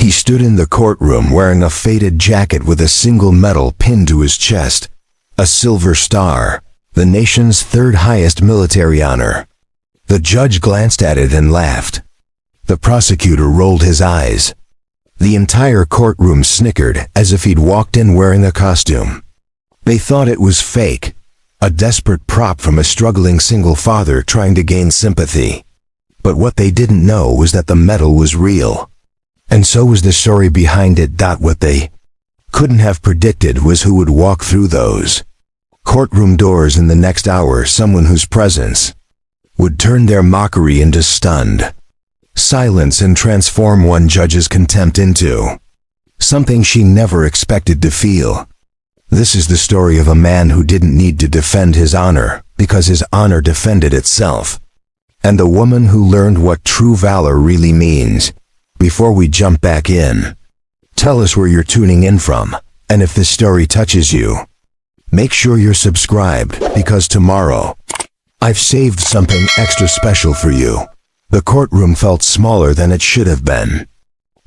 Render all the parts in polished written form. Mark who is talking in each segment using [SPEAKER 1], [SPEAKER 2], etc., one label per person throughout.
[SPEAKER 1] He stood in the courtroom wearing a faded jacket with a single medal pinned to his chest, a silver star, the nation's third highest military honor. The judge glanced at it and laughed. The prosecutor rolled his eyes. The entire courtroom snickered as if he'd walked in wearing a costume. They thought it was fake, a desperate prop from a struggling single father trying to gain sympathy. But what they didn't know was that the medal was real. And so was the story behind it. What they couldn't have predicted was who would walk through those courtroom doors in the next hour. Someone whose presence would turn their mockery into stunned silence and transform one judge's contempt into something she never expected to feel. This is the story of a man who didn't need to defend his honor because his honor defended itself. And the woman who learned what true valor really means. Before we jump back in, tell us where you're tuning in from, and if this story touches you, make sure you're subscribed, because tomorrow, I've saved something extra special for you. The courtroom felt smaller than it should have been.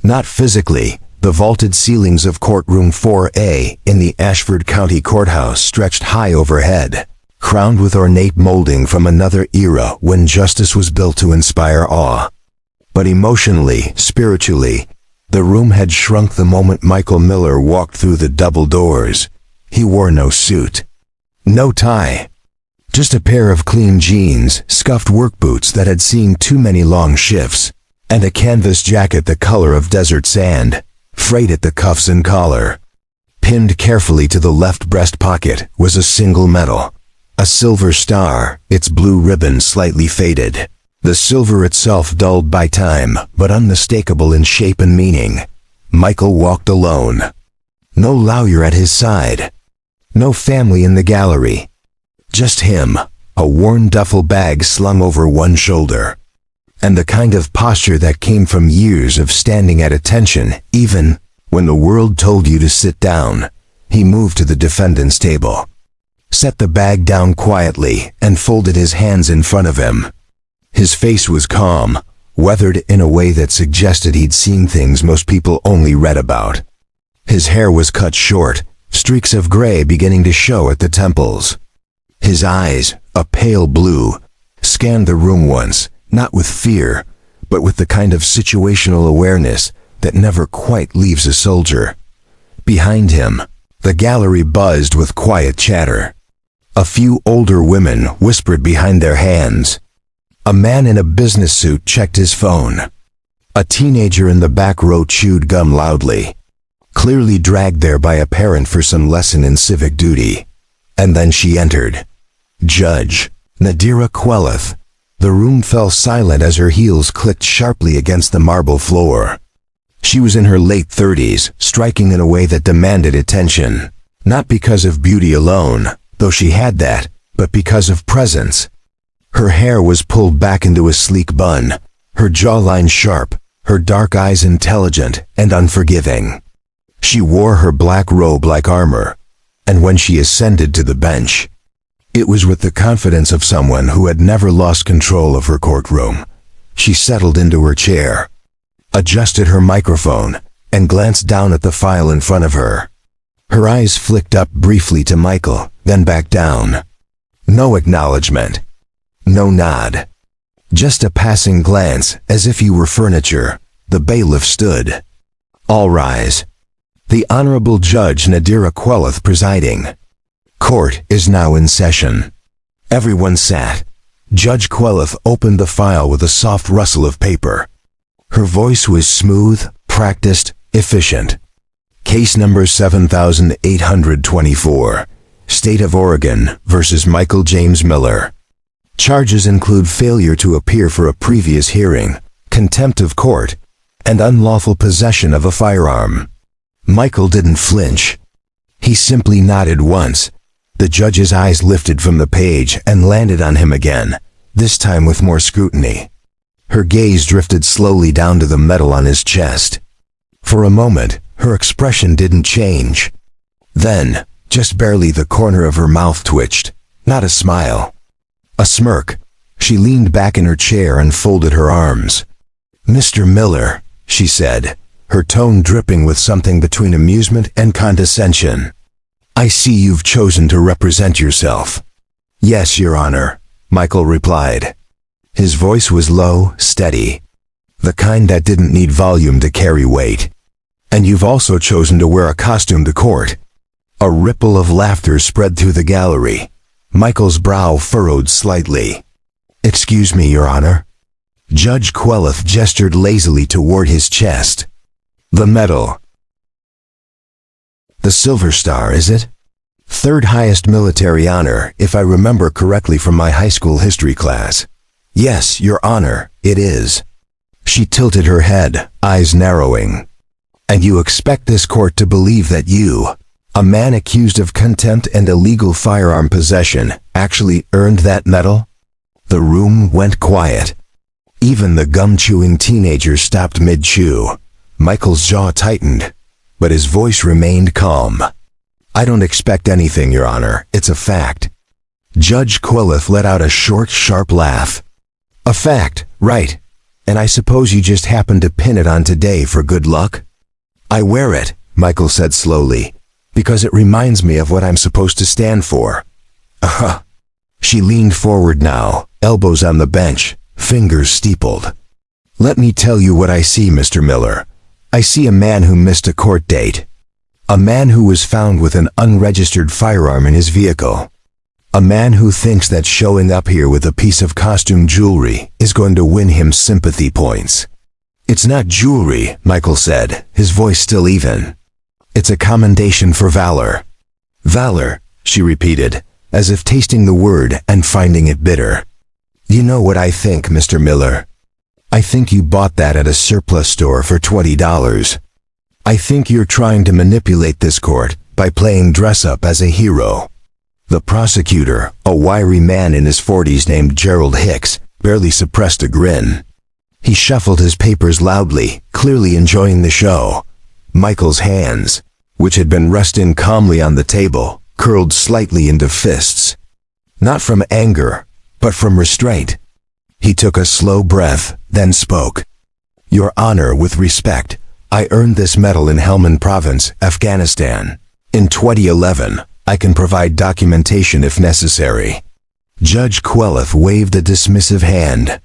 [SPEAKER 1] Not physically. The vaulted ceilings of courtroom 4A in the Ashford County Courthouse stretched high overhead, crowned with ornate molding from another era when justice was built to inspire awe. But emotionally, spiritually, the room had shrunk the moment Michael Miller walked through the double doors. He wore no suit, no tie, just a pair of clean jeans, scuffed work boots that had seen too many long shifts, and a canvas jacket the color of desert sand, frayed at the cuffs and collar. Pinned carefully to the left breast pocket was a single medal, a silver star, its blue ribbon slightly faded. The silver itself dulled by time, but unmistakable in shape and meaning. Michael walked alone. No lawyer at his side. No family in the gallery. Just him, a worn duffel bag slung over one shoulder. And the kind of posture that came from years of standing at attention, even when the world told you to sit down. He moved to the defendant's table, set the bag down quietly, and folded his hands in front of him. His face was calm, weathered in a way that suggested he'd seen things most people only read about. His hair was cut short, streaks of gray beginning to show at the temples. His eyes, a pale blue, scanned the room once, not with fear, but with the kind of situational awareness that never quite leaves a soldier. Behind him, the gallery buzzed with quiet chatter. A few older women whispered behind their hands. A man in a business suit checked his phone. A teenager in the back row chewed gum loudly, clearly dragged there by a parent for some lesson in civic duty. And then she entered. Judge Nadira Queleth. The room fell silent as her heels clicked sharply against the marble floor. She was in her late 30s, striking in a way that demanded attention. Not because of beauty alone, though she had that, but because of presence. Her hair was pulled back into a sleek bun, her jawline sharp, her dark eyes intelligent and unforgiving. She wore her black robe like armor, and when she ascended to the bench, it was with the confidence of someone who had never lost control of her courtroom. She settled into her chair, adjusted her microphone, and glanced down at the file in front of her. Her eyes flicked up briefly to Michael, then back down. No acknowledgement. No nod. Just a passing glance, as if he were furniture. The bailiff stood. All rise. The Honorable Judge Nadira Queleth presiding. Court is now in session. Everyone sat. Judge Queleth opened the file with a soft rustle of paper. Her voice was smooth, practiced, efficient. Case number 7824. State of Oregon versus Michael James Miller. Charges include failure to appear for a previous hearing, contempt of court, and unlawful possession of a firearm. Michael didn't flinch. He simply nodded once. The judge's eyes lifted from the page and landed on him again, this time with more scrutiny. Her gaze drifted slowly down to the medal on his chest. For a moment, her expression didn't change. Then, just barely, the corner of her mouth twitched. Not a smile. A smirk. She leaned back in her chair and folded her arms. "Mr. Miller," she said, her tone dripping with something between amusement and condescension. "I see you've chosen to represent yourself." "Yes, Your Honor," Michael replied. His voice was low, steady, the kind that didn't need volume to carry weight. "And you've also chosen to wear a costume to court." A ripple of laughter spread through the gallery. Michael's brow furrowed slightly. "Excuse me, Your Honor." Judge Queleth gestured lazily toward his chest. "The medal." "The Silver Star, is it?" "Third highest military honor, if I remember correctly from my high school history class." "Yes, Your Honor, it is." She tilted her head, eyes narrowing. "And you expect this court to believe that you, a man accused of contempt and illegal firearm possession, actually earned that medal?" The room went quiet. Even the gum-chewing teenager stopped mid-chew. Michael's jaw tightened, but his voice remained calm. "I don't expect anything, Your Honor. It's a fact." Judge Queleth let out a short, sharp laugh. "A fact, right. And I suppose you just happened to pin it on today for good luck?" "I wear it," Michael said slowly, "because it reminds me of what I'm supposed to stand for." "Uh-huh." She leaned forward now, elbows on the bench, fingers steepled. "Let me tell you what I see, Mr. Miller. I see a man who missed a court date. A man who was found with an unregistered firearm in his vehicle. A man who thinks that showing up here with a piece of costume jewelry is going to win him sympathy points." "It's not jewelry," Michael said, his voice still even. "It's a commendation for valor." "Valor," she repeated, as if tasting the word and finding it bitter. "You know what I think, Mr. Miller? I think you bought that at a surplus store for $20. I think you're trying to manipulate this court by playing dress-up as a hero." The prosecutor, a wiry man in his 40s named Gerald Hicks, barely suppressed a grin. He shuffled his papers loudly, clearly enjoying the show. Michael's hands, which had been resting calmly on the table, curled slightly into fists. Not from anger, but from restraint. He took a slow breath, then spoke. "Your Honor, with respect, I earned this medal in Helmand Province, Afghanistan. In 2011, I can provide documentation if necessary." Judge Queleth waved a dismissive hand.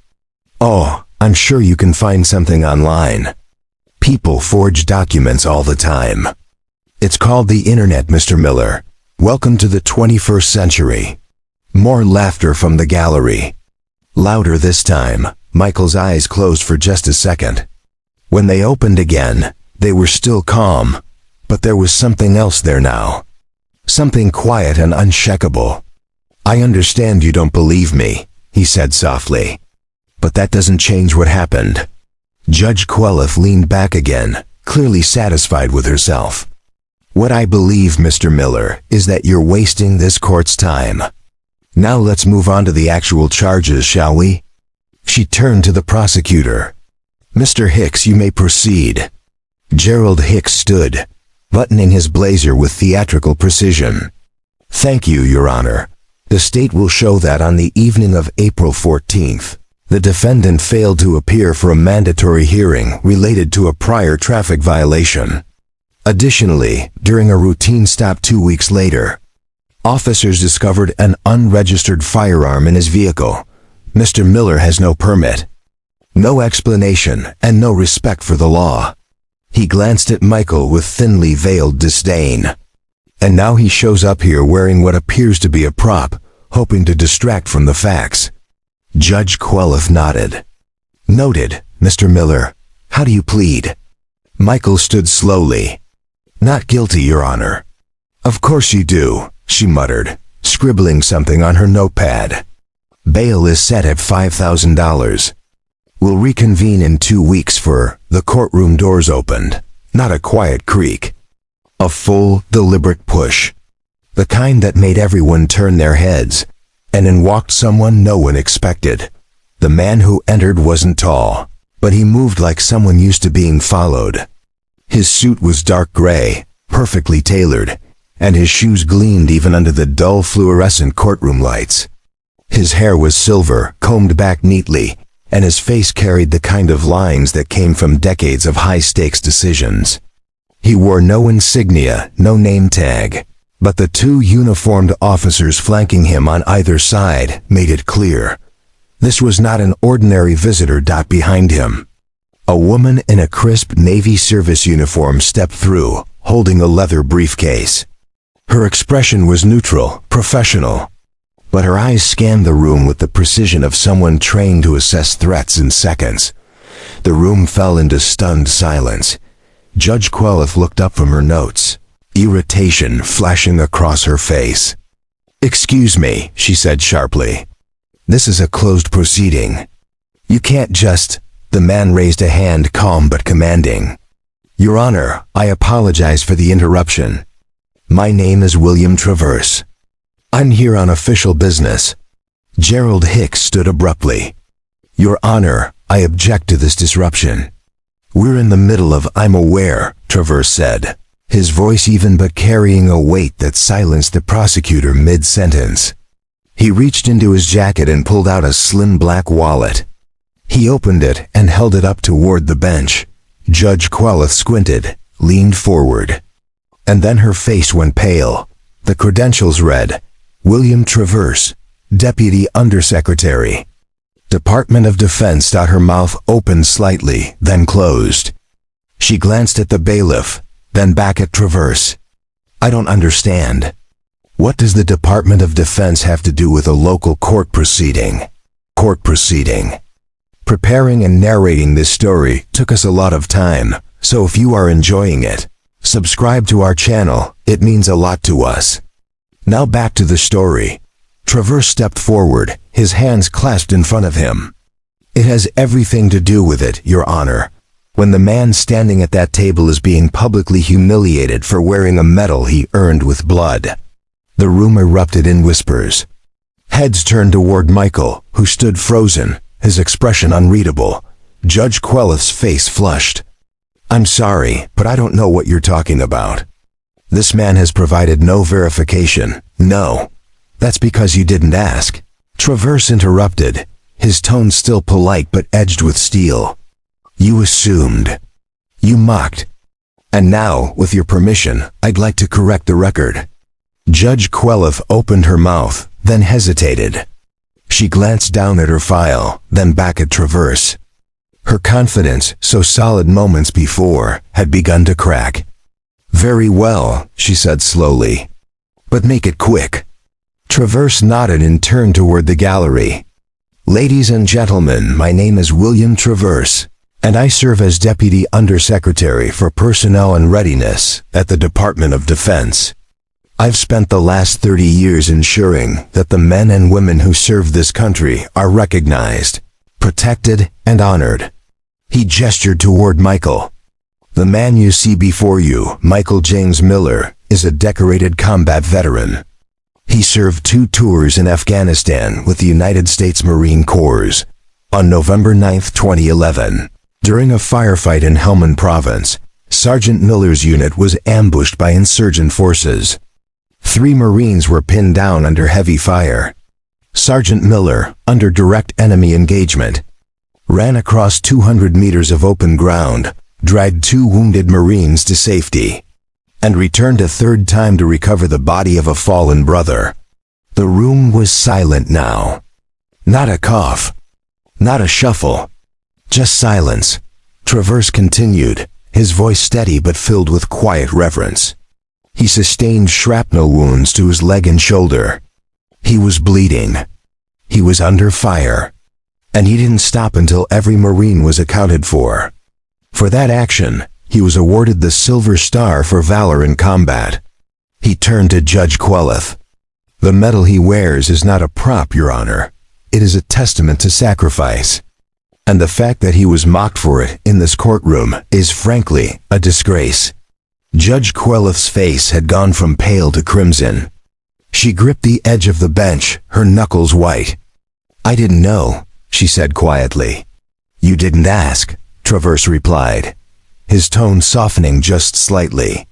[SPEAKER 1] "Oh, I'm sure you can find something online. People forge documents all the time. It's called the Internet, Mr. Miller. Welcome to the 21st century." More laughter from the gallery. Louder this time, Michael's eyes closed for just a second. When they opened again, they were still calm, but there was something else there now. Something quiet and unshakable. "I understand you don't believe me," he said softly. "But that doesn't change what happened." Judge Queleth leaned back again, clearly satisfied with herself. "What I believe, Mr. Miller, is that you're wasting this court's time. Now let's move on to the actual charges, shall we?" She turned to the prosecutor. "Mr. Hicks, you may proceed." Gerald Hicks stood, buttoning his blazer with theatrical precision. "Thank you, Your Honor. The state will show that on the evening of April 14th, the defendant failed to appear for a mandatory hearing related to a prior traffic violation. Additionally, during a routine stop 2 weeks later, officers discovered an unregistered firearm in his vehicle. Mr. Miller has no permit, no explanation, and no respect for the law." He glanced at Michael with thinly veiled disdain. "And now he shows up here wearing what appears to be a prop, hoping to distract from the facts." Judge Queleth nodded. "Noted, Mr. Miller. How do you plead?" Michael stood slowly. "Not guilty, Your Honor." "Of course you do," she muttered, scribbling something on her notepad. "Bail is set at $5,000. We'll reconvene in 2 weeks for the courtroom doors opened, not a quiet creak. A full, deliberate push. The kind that made everyone turn their heads, and in walked someone no one expected. The man who entered wasn't tall, but he moved like someone used to being followed. His suit was dark gray, perfectly tailored, and his shoes gleamed even under the dull fluorescent courtroom lights. His hair was silver, combed back neatly, and his face carried the kind of lines that came from decades of high-stakes decisions. He wore no insignia, no name tag, but the two uniformed officers flanking him on either side made it clear. This was not an ordinary visitor. Behind him, a woman in a crisp Navy service uniform stepped through, holding a leather briefcase. Her expression was neutral, professional, but her eyes scanned the room with the precision of someone trained to assess threats in seconds. The room fell into stunned silence. Judge Queleth looked up from her notes, irritation flashing across her face. "Excuse me," she said sharply. "This is a closed proceeding. You can't just—" The man raised a hand, calm but commanding. "Your Honor, I apologize for the interruption. My name is William Traverse. I'm here on official business." Gerald Hicks stood abruptly. "Your Honor, I object to this disruption." "We're in the middle of—" "I'm aware," Traverse said, his voice even but carrying a weight that silenced the prosecutor mid-sentence. He reached into his jacket and pulled out a slim black wallet. He opened it and held it up toward the bench. Judge Queleth squinted, leaned forward. And then her face went pale. The credentials read, "William Traverse, Deputy Undersecretary, Department of Defense." Her mouth opened slightly, then closed. She glanced at the bailiff, then back at Traverse. "I don't understand. What does the Department of Defense have to do with a local court proceeding?" "Court proceeding." Preparing and narrating this story took us a lot of time, so if you are enjoying it, subscribe to our channel. It means a lot to us. Now back to the story. Traverse stepped forward, his hands clasped in front of him. "It has everything to do with it, Your Honor. When the man standing at that table is being publicly humiliated for wearing a medal he earned with blood." The room erupted in whispers. Heads turned toward Michael, who stood frozen, his expression unreadable. Judge Queleth's face flushed. "I'm sorry, but I don't know what you're talking about. This man has provided no verification." "No. That's because you didn't ask," Traverse interrupted, his tone still polite but edged with steel. "You assumed. You mocked. And now, with your permission, I'd like to correct the record." Judge Queleth opened her mouth, then hesitated. She glanced down at her file, then back at Traverse. Her confidence, so solid moments before, had begun to crack. "Very well," she said slowly. "But make it quick." Traverse nodded and turned toward the gallery. "Ladies and gentlemen, my name is William Traverse, and I serve as Deputy Undersecretary for Personnel and Readiness at the Department of Defense. I've spent the last 30 years ensuring that the men and women who serve this country are recognized, protected, and honored." He gestured toward Michael. "The man you see before you, Michael James Miller, is a decorated combat veteran. He served 2 tours in Afghanistan with the United States Marine Corps. On November 9, 2011, during a firefight in Helmand Province, Sergeant Miller's unit was ambushed by insurgent forces. 3 Marines were pinned down under heavy fire. Sergeant Miller, under direct enemy engagement, ran across 200 meters of open ground, dragged 2 wounded Marines to safety, and returned a 3rd time to recover the body of a fallen brother. The room was silent now. Not a cough, not a shuffle, just silence. Traverse continued, his voice steady but filled with quiet reverence. He sustained shrapnel wounds to his leg and shoulder. He was bleeding. He was under fire. And he didn't stop until every Marine was accounted for. For that action, he was awarded the Silver Star for valor in combat. He turned to Judge Queleth. "The medal he wears is not a prop, Your Honor. It is a testament to sacrifice. And the fact that he was mocked for it in this courtroom is frankly a disgrace." Judge Queleth's face had gone from pale to crimson. She gripped the edge of the bench, her knuckles white. "I didn't know," she said quietly. "You didn't ask," Traverse replied, his tone softening just slightly.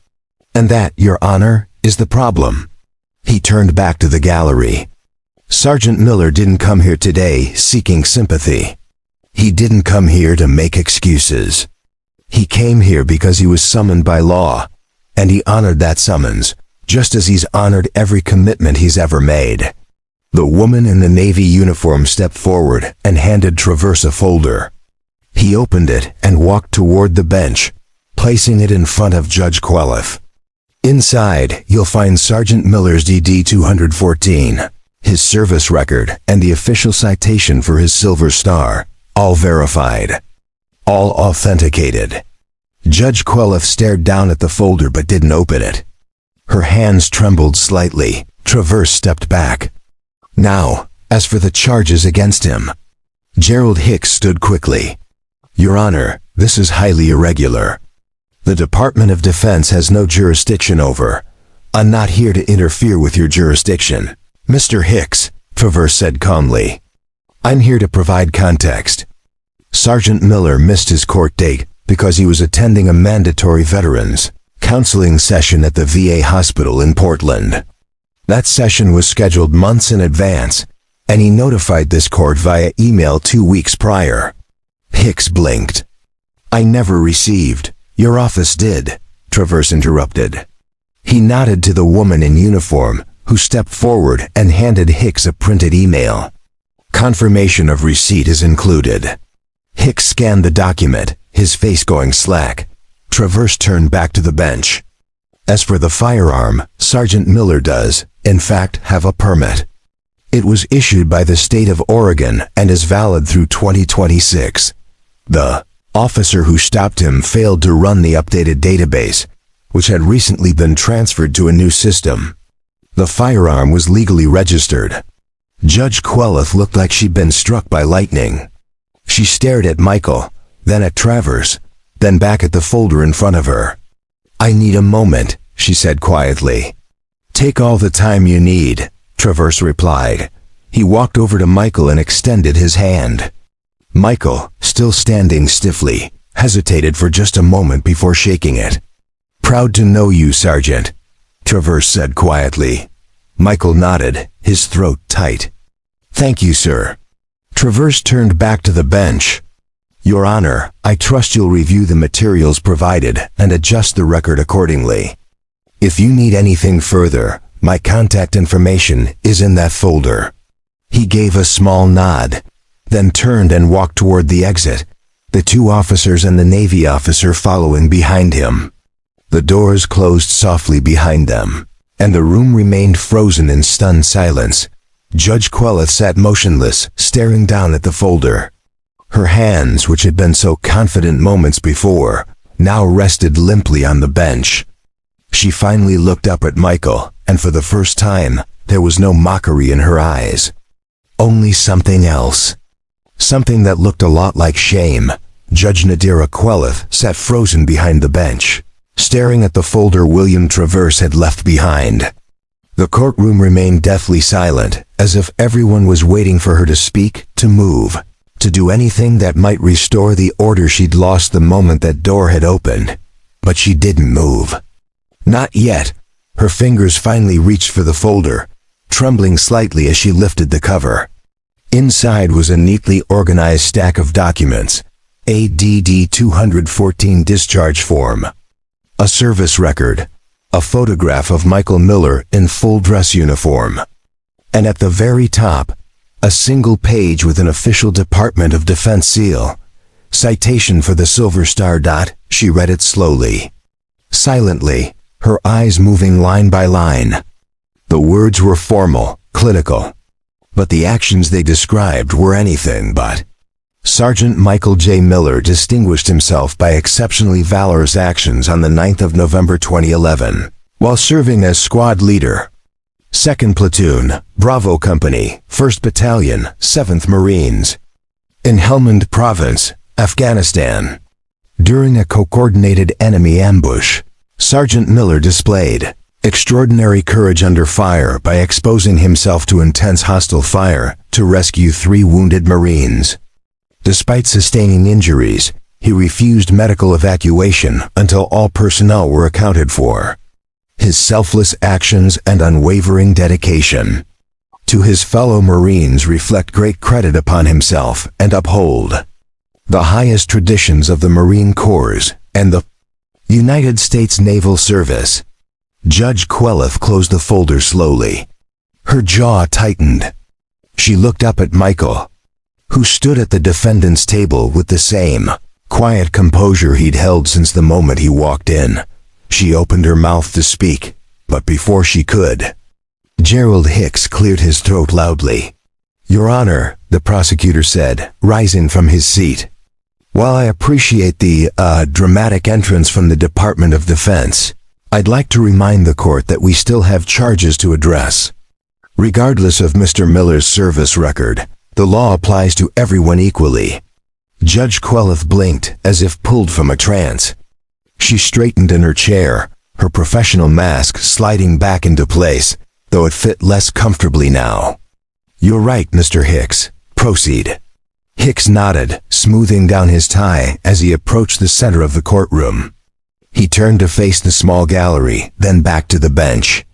[SPEAKER 1] "And that, Your Honor, is the problem." He turned back to the gallery. "Sergeant Miller didn't come here today seeking sympathy. He didn't come here to make excuses. He came here because he was summoned by law, and he honored that summons, just as he's honored every commitment he's ever made. The woman in the Navy uniform stepped forward and handed Traverse a folder. He opened it and walked toward the bench, placing it in front of Judge Quelef. Inside, you'll find Sergeant Miller's DD 214, his service record, and the official citation for his Silver Star, all verified, all authenticated. Judge Quelef stared down at the folder but didn't open it. Her hands trembled slightly. Traverse stepped back. Now, as for the charges against him. Gerald Hicks stood quickly. Your Honor, this is highly irregular. The Department of Defense has no jurisdiction over. I'm not here to interfere with your jurisdiction, Mr. Hicks, Traverse said calmly. I'm here to provide context. Sergeant Miller missed his court date because he was attending a mandatory veterans counseling session at the VA hospital in Portland. That session was scheduled months in advance, and he notified this court via email 2 weeks prior. Hicks blinked. I never received. Your office did, Traverse interrupted. He nodded to the woman in uniform, who stepped forward and handed Hicks a printed email. Confirmation of receipt is included. Hicks scanned the document, his face going slack. Traverse turned back to the bench. As for the firearm, Sergeant Miller does, in fact, have a permit. It was issued by the state of Oregon and is valid through 2026. The officer who stopped him failed to run the updated database, which had recently been transferred to a new system. The firearm was legally registered. Judge Quelef looked like she'd been struck by lightning. She stared at Michael, then at Traverse, then back at the folder in front of her. I need a moment, she said quietly. Take all the time you need, Traverse replied. He walked over to Michael and extended his hand. Michael, still standing stiffly, hesitated for just a moment before shaking it. Proud to know you, Sergeant, Traverse said quietly. Michael nodded, his throat tight. Thank you, sir. Traverse turned back to the bench. Your Honor, I trust you'll review the materials provided and adjust the record accordingly. If you need anything further, my contact information is in that folder. He gave a small nod, then turned and walked toward the exit, the two officers and the Navy officer following behind him. The doors closed softly behind them, and the room remained frozen in stunned silence. Judge Quelef sat motionless, staring down at the folder. Her hands, which had been so confident moments before, now rested limply on the bench. She finally looked up at Michael, and for the first time, there was no mockery in her eyes. Only something else. Something that looked a lot like shame. Judge Nadira Quelef sat frozen behind the bench, staring at the folder William Traverse had left behind. The courtroom remained deathly silent, as if everyone was waiting for her to speak, to move, to do anything that might restore the order she'd lost the moment that door had opened. But she didn't move. Not yet. Her fingers finally reached for the folder, trembling slightly as she lifted the cover. Inside was a neatly organized stack of documents, a DD 214 discharge form, a service record, a photograph of Michael Miller in full dress uniform, and at the very top, a single page with an official Department of Defense seal. Citation for the Silver Star. She read it slowly, silently, her eyes moving line by line. The words were formal, clinical, but the actions they described were anything but. Sergeant Michael J. Miller distinguished himself by exceptionally valorous actions on the 9th of November 2011, while serving as squad leader. 2nd Platoon, Bravo Company, 1st Battalion, 7th Marines. In Helmand Province, Afghanistan. During a coordinated enemy ambush, Sergeant Miller displayed extraordinary courage under fire by exposing himself to intense hostile fire to rescue 3 wounded Marines. Despite sustaining injuries, he refused medical evacuation until all personnel were accounted for. His selfless actions and unwavering dedication to his fellow Marines reflect great credit upon himself and uphold the highest traditions of the Marine Corps, and the United States Naval Service. Judge Queleth closed the folder slowly. Her jaw tightened. She looked up at Michael, who stood at the defendant's table with the same quiet composure he'd held since the moment he walked in. She opened her mouth to speak, but before she could, Gerald Hicks cleared his throat loudly. "Your Honor," the prosecutor said, rising from his seat. "While I appreciate the dramatic entrance from the Department of Defense, I'd like to remind the court that we still have charges to address. Regardless of Mr. Miller's service record, the law applies to everyone equally." Judge Queleth blinked as if pulled from a trance. She straightened in her chair, her professional mask sliding back into place, though it fit less comfortably now. "You're right, Mr. Hicks. Proceed." Hicks nodded, smoothing down his tie as he approached the center of the courtroom. He turned to face the small gallery, then back to the bench.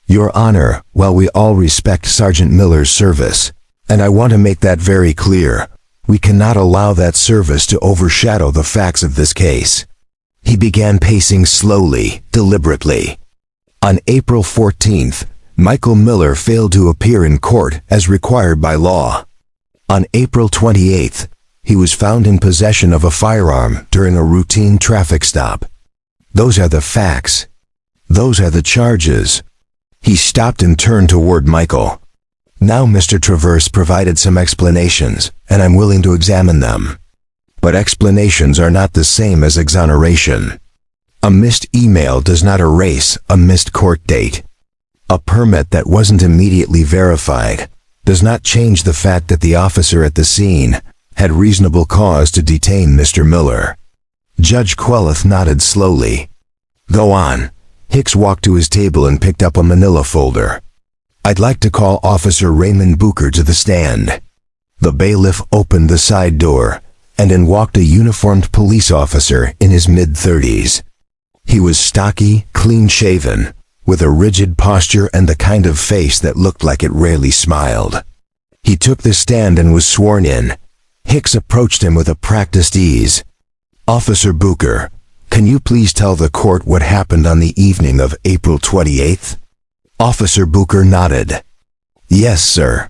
[SPEAKER 1] "Your Honor, while we all respect Sergeant Miller's service, and I want to make that very clear, we cannot allow that service to overshadow the facts of this case." He began pacing slowly, deliberately. On April 14th, Michael Miller failed to appear in court as required by law. On April 28th, he was found in possession of a firearm during a routine traffic stop. Those are the facts. Those are the charges. He stopped and turned toward Michael. "Now Mr. Traverse provided some explanations, and I'm willing to examine them. But explanations are not the same as exoneration. A missed email does not erase a missed court date. A permit that wasn't immediately verified does not change the fact that the officer at the scene had reasonable cause to detain Mr. Miller." Judge Queleth nodded slowly. "Go on." Hicks walked to his table and picked up a manila folder. "I'd like to call Officer Raymond Booker to the stand." The bailiff opened the side door, and in walked a uniformed police officer in his mid-30s. He was stocky, clean-shaven, with a rigid posture and the kind of face that looked like it rarely smiled. He took the stand and was sworn in. Hicks approached him with a practiced ease. "Officer Booker, can you please tell the court what happened on the evening of April 28th? Officer Booker nodded. "Yes, sir.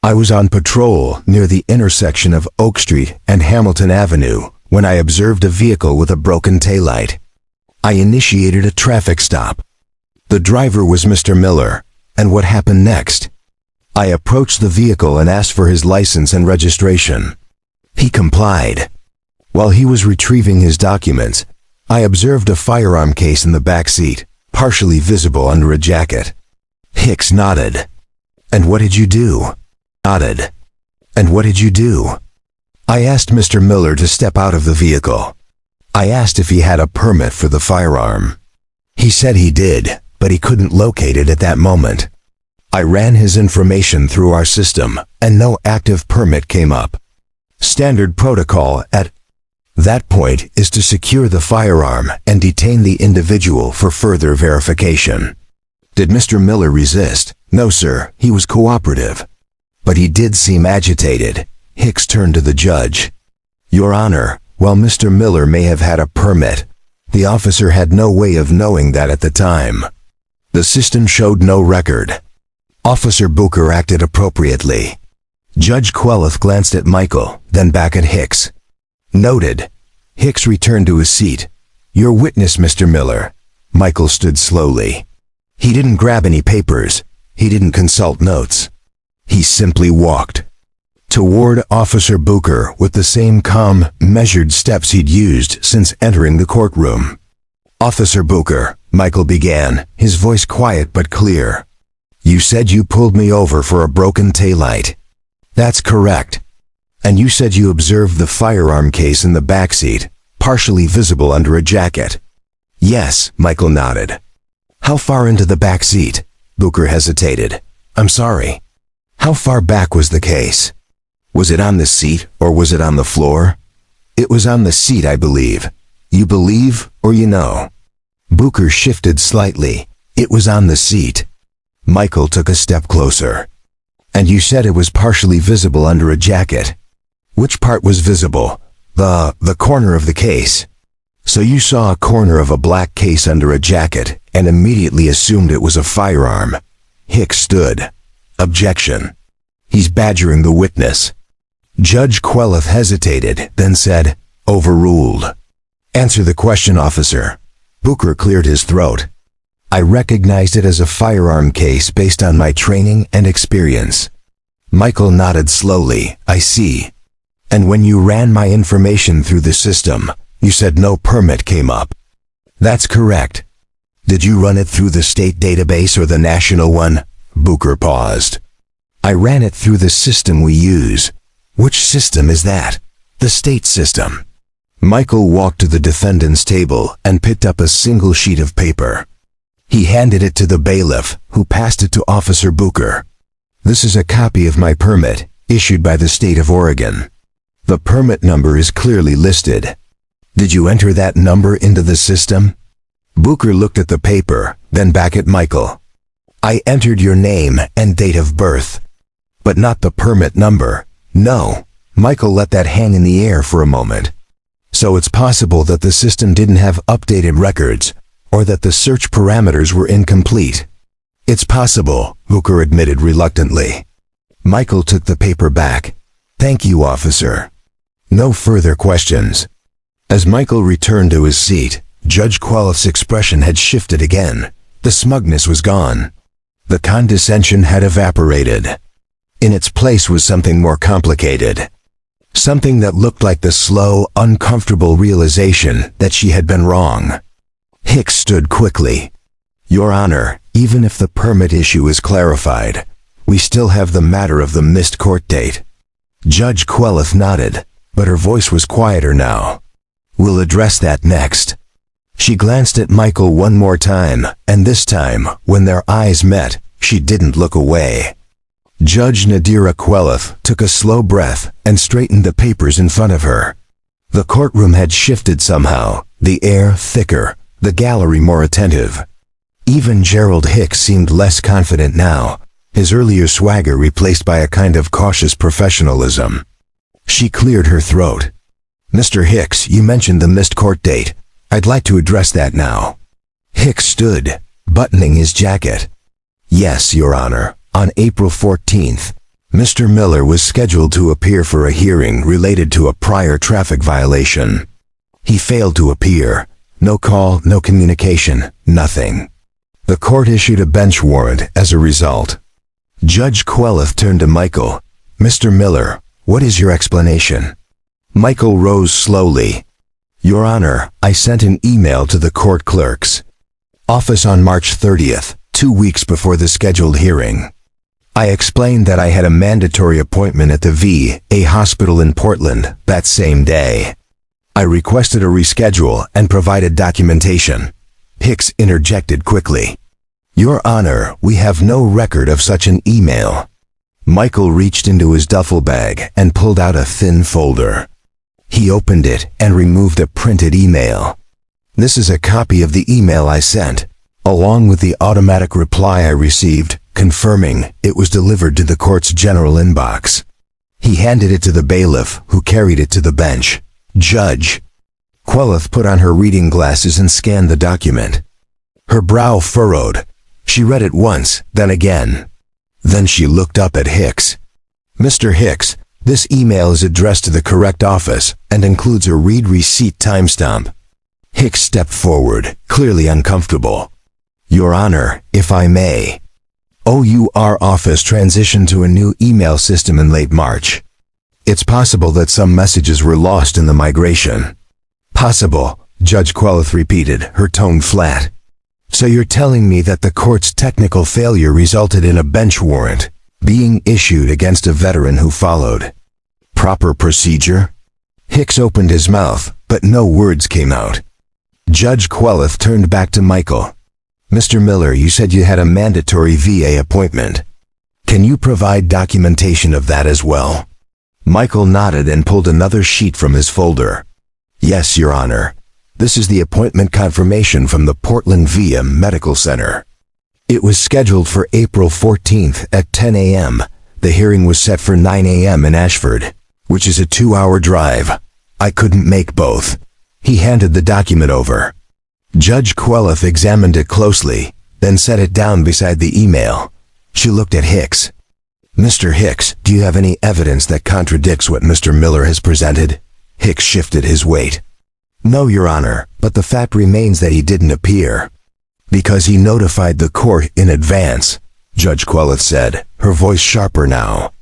[SPEAKER 1] I was on patrol near the intersection of Oak Street and Hamilton Avenue when I observed a vehicle with a broken taillight. I initiated a traffic stop. The driver was Mr. Miller, and what happened next? I approached the vehicle and asked for his license and registration. He complied. While he was retrieving his documents, I observed a firearm case in the back seat, partially visible under a jacket." Hicks nodded. "And what did you do?" Nodded. "And what did you do?" "I asked Mr. Miller to step out of the vehicle. I asked if he had a permit for the firearm. He said he did, but he couldn't locate it at that moment. I ran his information through our system, and no active permit came up. Standard protocol at that point is to secure the firearm and detain the individual for further verification. Did Mr. Miller resist?" "No, sir, he was cooperative. But he did seem agitated." Hicks turned to the judge. "Your Honor, while Mr. Miller may have had a permit, the officer had no way of knowing that at the time. The system showed no record. Officer Booker acted appropriately." Judge Queleth glanced at Michael, then back at Hicks. "Noted." Hicks returned to his seat. "Your witness, Mr. Miller." Michael stood slowly. "He didn't grab any papers. He didn't consult notes. He simply walked toward Officer Booker with the same calm, measured steps he'd used since entering the courtroom. "Officer Booker," Michael began, his voice quiet but clear. "You said you pulled me over for a broken taillight." "That's correct." "And you said you observed the firearm case in the backseat, partially visible under a jacket." "Yes," Michael nodded. "How far into the back seat?" Booker hesitated. "I'm sorry. How far back was the case? Was it on the seat or was it on the floor?" "It was on the seat, I believe." "You believe or you know?" Booker shifted slightly. "It was on the seat." Michael took a step closer. "And you said it was partially visible under a jacket. Which part was visible?" The corner of the case. So you saw a corner of a black case under a jacket and immediately assumed it was a firearm. Hicks stood. Objection. He's badgering the witness. Judge Queleth hesitated, then said, overruled. Answer the question, officer. Booker cleared his throat. I recognized it as a firearm case based on my training and experience. Michael nodded slowly. I see. And when you ran my information through the system, you said no permit came up. That's correct. Did you run it through the state database or the national one? Booker paused. I ran it through the system we use. Which system is that? The state system. Michael walked to the defendant's table and picked up a single sheet of paper. He handed it to the bailiff, who passed it to Officer Booker. This is a copy of my permit, issued by the state of Oregon. The permit number is clearly listed. Did you enter that number into the system? Booker looked at the paper, then back at Michael. I entered your name and date of birth, but not the permit number. No. Michael let that hang in the air for a moment. So it's possible that the system didn't have updated records, or that the search parameters were incomplete. It's possible, Booker admitted reluctantly. Michael took the paper back. Thank you, officer. No further questions. As Michael returned to his seat, Judge Queleth's expression had shifted again. The smugness was gone. The condescension had evaporated. In its place was something more complicated. Something that looked like the slow, uncomfortable realization that she had been wrong. Hicks stood quickly. Your Honor, even if the permit issue is clarified, we still have the matter of the missed court date. Judge Queleth nodded, but her voice was quieter now. We'll address that next. She glanced at Michael one more time, and this time, when their eyes met, she didn't look away. Judge Nadira Queleth took a slow breath and straightened the papers in front of her. The courtroom had shifted somehow, the air thicker, the gallery more attentive. Even Gerald Hicks seemed less confident now, his earlier swagger replaced by a kind of cautious professionalism. She cleared her throat. Mr. Hicks, you mentioned the missed court date. I'd like to address that now. Hicks stood, buttoning his jacket. Yes, Your Honor. On April 14th, Mr. Miller was scheduled to appear for a hearing related to a prior traffic violation. He failed to appear. No call, no communication, nothing. The court issued a bench warrant as a result. Judge Queleth turned to Michael. Mr. Miller, what is your explanation? Michael rose slowly. Your Honor, I sent an email to the court clerk's office on March 30th, 2 weeks before the scheduled hearing. I explained that I had a mandatory appointment at the VA hospital in Portland that same day. I requested a reschedule and provided documentation. Hicks interjected quickly. Your Honor, we have no record of such an email. Michael reached into his duffel bag and pulled out a thin folder. He opened it and removed a printed email. This is a copy of the email I sent, along with the automatic reply I received, confirming it was delivered to the court's general inbox. He handed it to the bailiff, who carried it to the bench. Judge. Queleth put on her reading glasses and scanned the document. Her brow furrowed. She read it once, then again. Then she looked up at Hicks. Mr. Hicks, this email is addressed to the correct office and includes a read receipt timestamp. Hicks stepped forward, clearly uncomfortable. Your Honor, if I may. OUR office transitioned to a new email system in late March. It's possible that some messages were lost in the migration. Possible, Judge Queleth repeated, her tone flat. So you're telling me that the court's technical failure resulted in a bench warrant being issued against a veteran who followed proper procedure? Hicks opened his mouth, but no words came out. Judge Queleth turned back to Michael. Mr. Miller, you said you had a mandatory VA appointment. Can you provide documentation of that as well? Michael nodded and pulled another sheet from his folder. Yes, Your Honor. This is the appointment confirmation from the Portland VA Medical Center. It was scheduled for April 14th at 10 a.m. The hearing was set for 9 a.m. in Ashford, which is a 2-hour drive. I couldn't make both. He handed the document over. Judge Queleth examined it closely, then set it down beside the email. She looked at Hicks. Mr. Hicks, do you have any evidence that contradicts what Mr. Miller has presented? Hicks shifted his weight. No, Your Honor, but the fact remains that he didn't appear. Because he notified the court in advance, Judge Queleth said, her voice sharper now.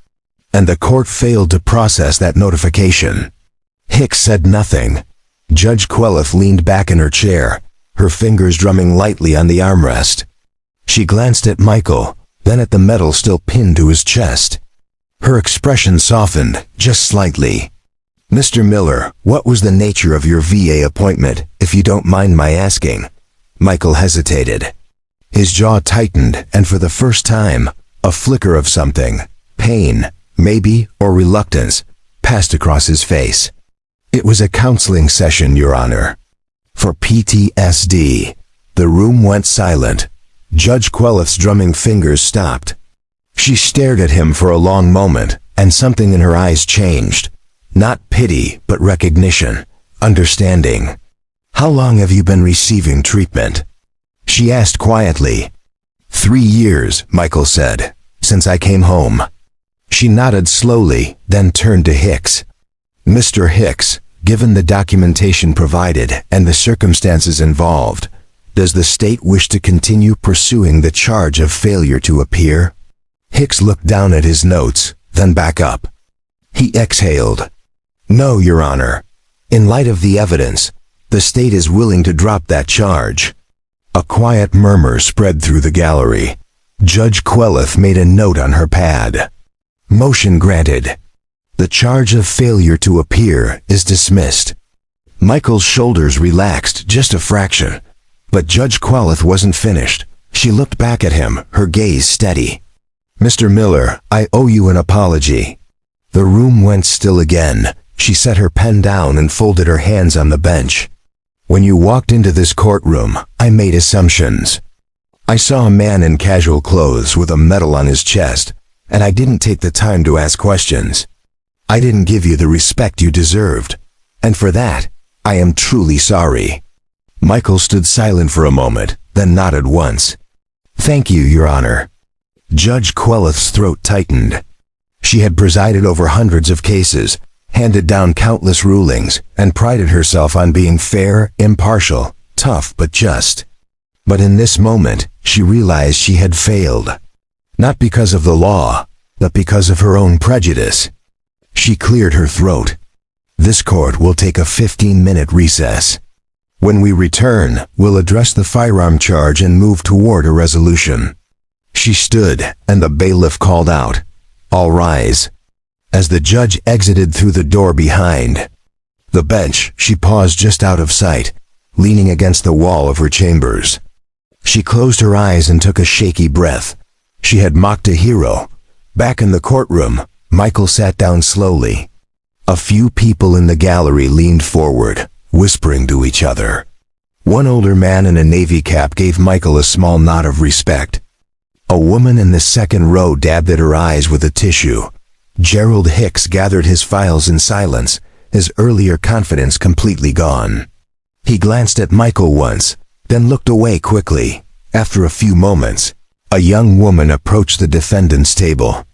[SPEAKER 1] And the court failed to process that notification. Hicks said nothing. Judge Queleth leaned back in her chair, her fingers drumming lightly on the armrest. She glanced at Michael, then at the medal still pinned to his chest. Her expression softened, just slightly. Mr. Miller, what was the nature of your VA appointment, if you don't mind my asking? Michael hesitated. His jaw tightened, and for the first time, a flicker of something, pain, maybe, or reluctance, passed across his face. It was a counseling session, Your Honor. For PTSD. The room went silent. Judge Queleth's drumming fingers stopped. She stared at him for a long moment, and something in her eyes changed. Not pity, but recognition, understanding. How long have you been receiving treatment? She asked quietly. 3 years, Michael said, since I came home. She nodded slowly, then turned to Hicks. Mr. Hicks, given the documentation provided and the circumstances involved, does the state wish to continue pursuing the charge of failure to appear? Hicks looked down at his notes, then back up. He exhaled. No, Your Honor. In light of the evidence, the state is willing to drop that charge. A quiet murmur spread through the gallery. Judge Queleth made a note on her pad. Motion granted. The charge of failure to appear is dismissed. Michael's shoulders relaxed just a fraction, but Judge Queleth wasn't finished. She looked back at him, her gaze steady. Mr. Miller, I owe you an apology. The room went still again. She set her pen down and folded her hands on the bench. When you walked into this courtroom, I made assumptions. I saw a man in casual clothes with a medal on his chest, and I didn't take the time to ask questions. I didn't give you the respect you deserved, and for that, I am truly sorry. Michael stood silent for a moment, then nodded once. Thank you, Your Honor. Judge Queleth's throat tightened. She had presided over hundreds of cases, handed down countless rulings, and prided herself on being fair, impartial, tough but just. But in this moment, she realized she had failed. Not because of the law, but because of her own prejudice. She cleared her throat. This court will take a 15-minute recess. When we return, we'll address the firearm charge and move toward a resolution. She stood, and the bailiff called out, All rise. As the judge exited through the door behind the bench, she paused just out of sight, leaning against the wall of her chambers. She closed her eyes and took a shaky breath. She had mocked a hero. Back in the courtroom, Michael sat down slowly. A few people in the gallery leaned forward, whispering to each other. One older man in a navy cap gave Michael a small nod of respect. A woman in the second row dabbed at her eyes with a tissue. Gerald Hicks gathered his files in silence, his earlier confidence completely gone. He glanced at Michael once, then looked away quickly. After a few moments, a young woman approached the defendant's table.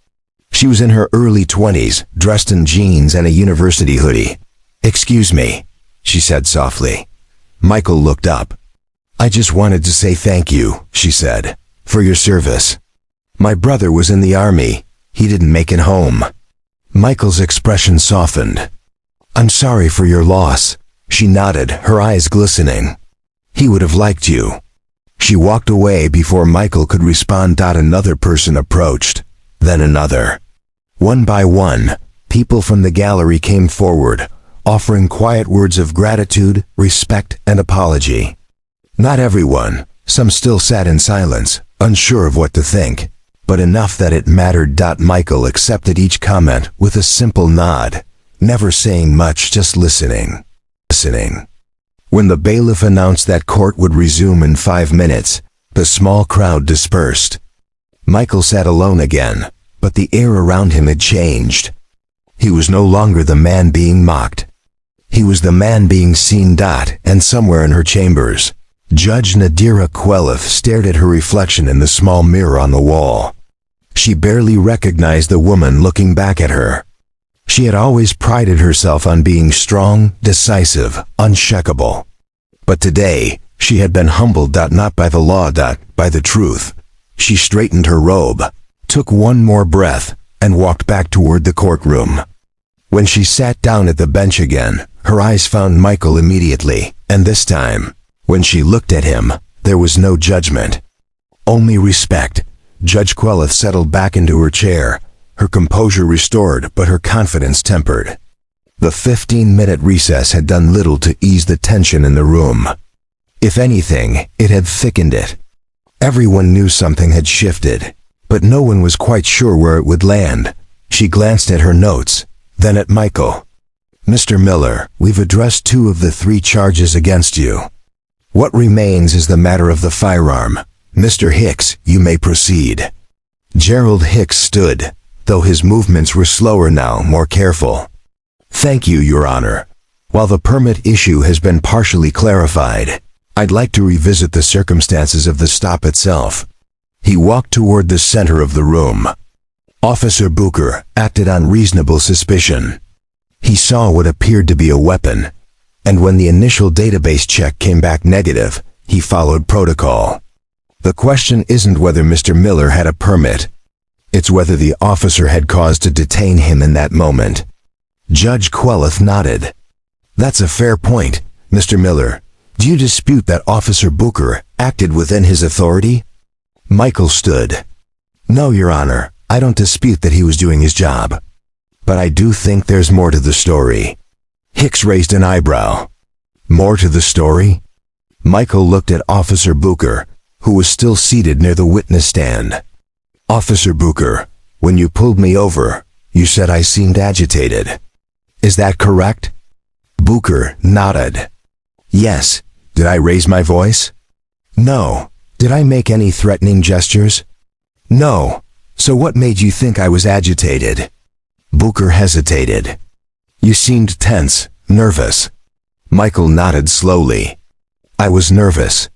[SPEAKER 1] She was in her early 20s, dressed in jeans and a university hoodie. Excuse me, she said softly. Michael looked up. I just wanted to say thank you, she said, for your service. My brother was in the army. He didn't make it home. Michael's expression softened. I'm sorry for your loss. She nodded, her eyes glistening. He would have liked you. She walked away before Michael could respond. Another person approached, then another. One by one, people from the gallery came forward, offering quiet words of gratitude, respect, and apology. Not everyone. Some still sat in silence, unsure of what to think, but enough that it mattered. Michael accepted each comment with a simple nod, never saying much, just listening. When the bailiff announced that court would resume in 5 minutes, the small crowd dispersed. Michael sat alone again, but the air around him had changed. He was no longer the man being mocked. He was the man being seen. And somewhere in her chambers, Judge Nadira Queleth stared at her reflection in the small mirror on the wall. She barely recognized the woman looking back at her. She had always prided herself on being strong, decisive, unshakable. But today, she had been humbled, not by the law, by the truth. She straightened her robe, took one more breath, and walked back toward the courtroom. When she sat down at the bench again, her eyes found Michael immediately, and this time, when she looked at him, there was no judgment. Only respect. Judge Queleth settled back into her chair, her composure restored but her confidence tempered. The 15-minute recess had done little to ease the tension in the room. If anything, it had thickened it. Everyone knew something had shifted, but no one was quite sure where it would land. She glanced at her notes, then at Michael. "Mr. Miller, we've addressed 2 of the 3 charges against you. What remains is the matter of the firearm. Mr. Hicks, you may proceed." Gerald Hicks stood, though his movements were slower now, more careful. "Thank you, Your Honor. While the permit issue has been partially clarified, I'd like to revisit the circumstances of the stop itself." He walked toward the center of the room. Officer Booker acted on reasonable suspicion. He saw what appeared to be a weapon, and when the initial database check came back negative, he followed protocol. The question isn't whether Mr. Miller had a permit. It's whether the officer had cause to detain him in that moment. Judge Queleth nodded. "That's a fair point, Mr. Miller. Do you dispute that Officer Booker acted within his authority?" Michael stood. "No, Your Honor, I don't dispute that he was doing his job. But I do think there's more to the story." Hicks raised an eyebrow. "More to the story?" Michael looked at Officer Booker, who was still seated near the witness stand. "Officer Booker, when you pulled me over, you said I seemed agitated. Is that correct?" Booker nodded. "Yes. Did I raise my voice?" "No. Did I make any threatening gestures?" "No. So what made you think I was agitated?" Booker hesitated. "You seemed tense, nervous." Michael nodded slowly. "I was nervous.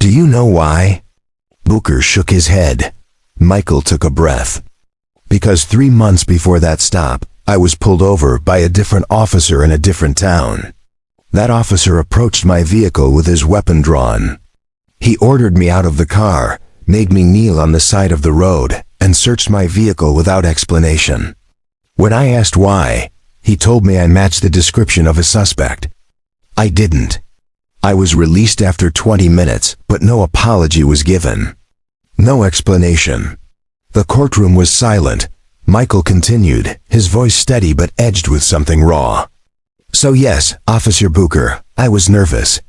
[SPEAKER 1] Do you know why?" Booker shook his head. Michael took a breath. "Because 3 months before that stop, I was pulled over by a different officer in a different town. That officer approached my vehicle with his weapon drawn. He ordered me out of the car, made me kneel on the side of the road, and searched my vehicle without explanation. When I asked why, he told me I matched the description of a suspect. I didn't. I was released after 20 minutes, but no apology was given. No explanation. The courtroom was silent. Michael continued, his voice steady but edged with something raw. "So yes, Officer Booker, I was nervous.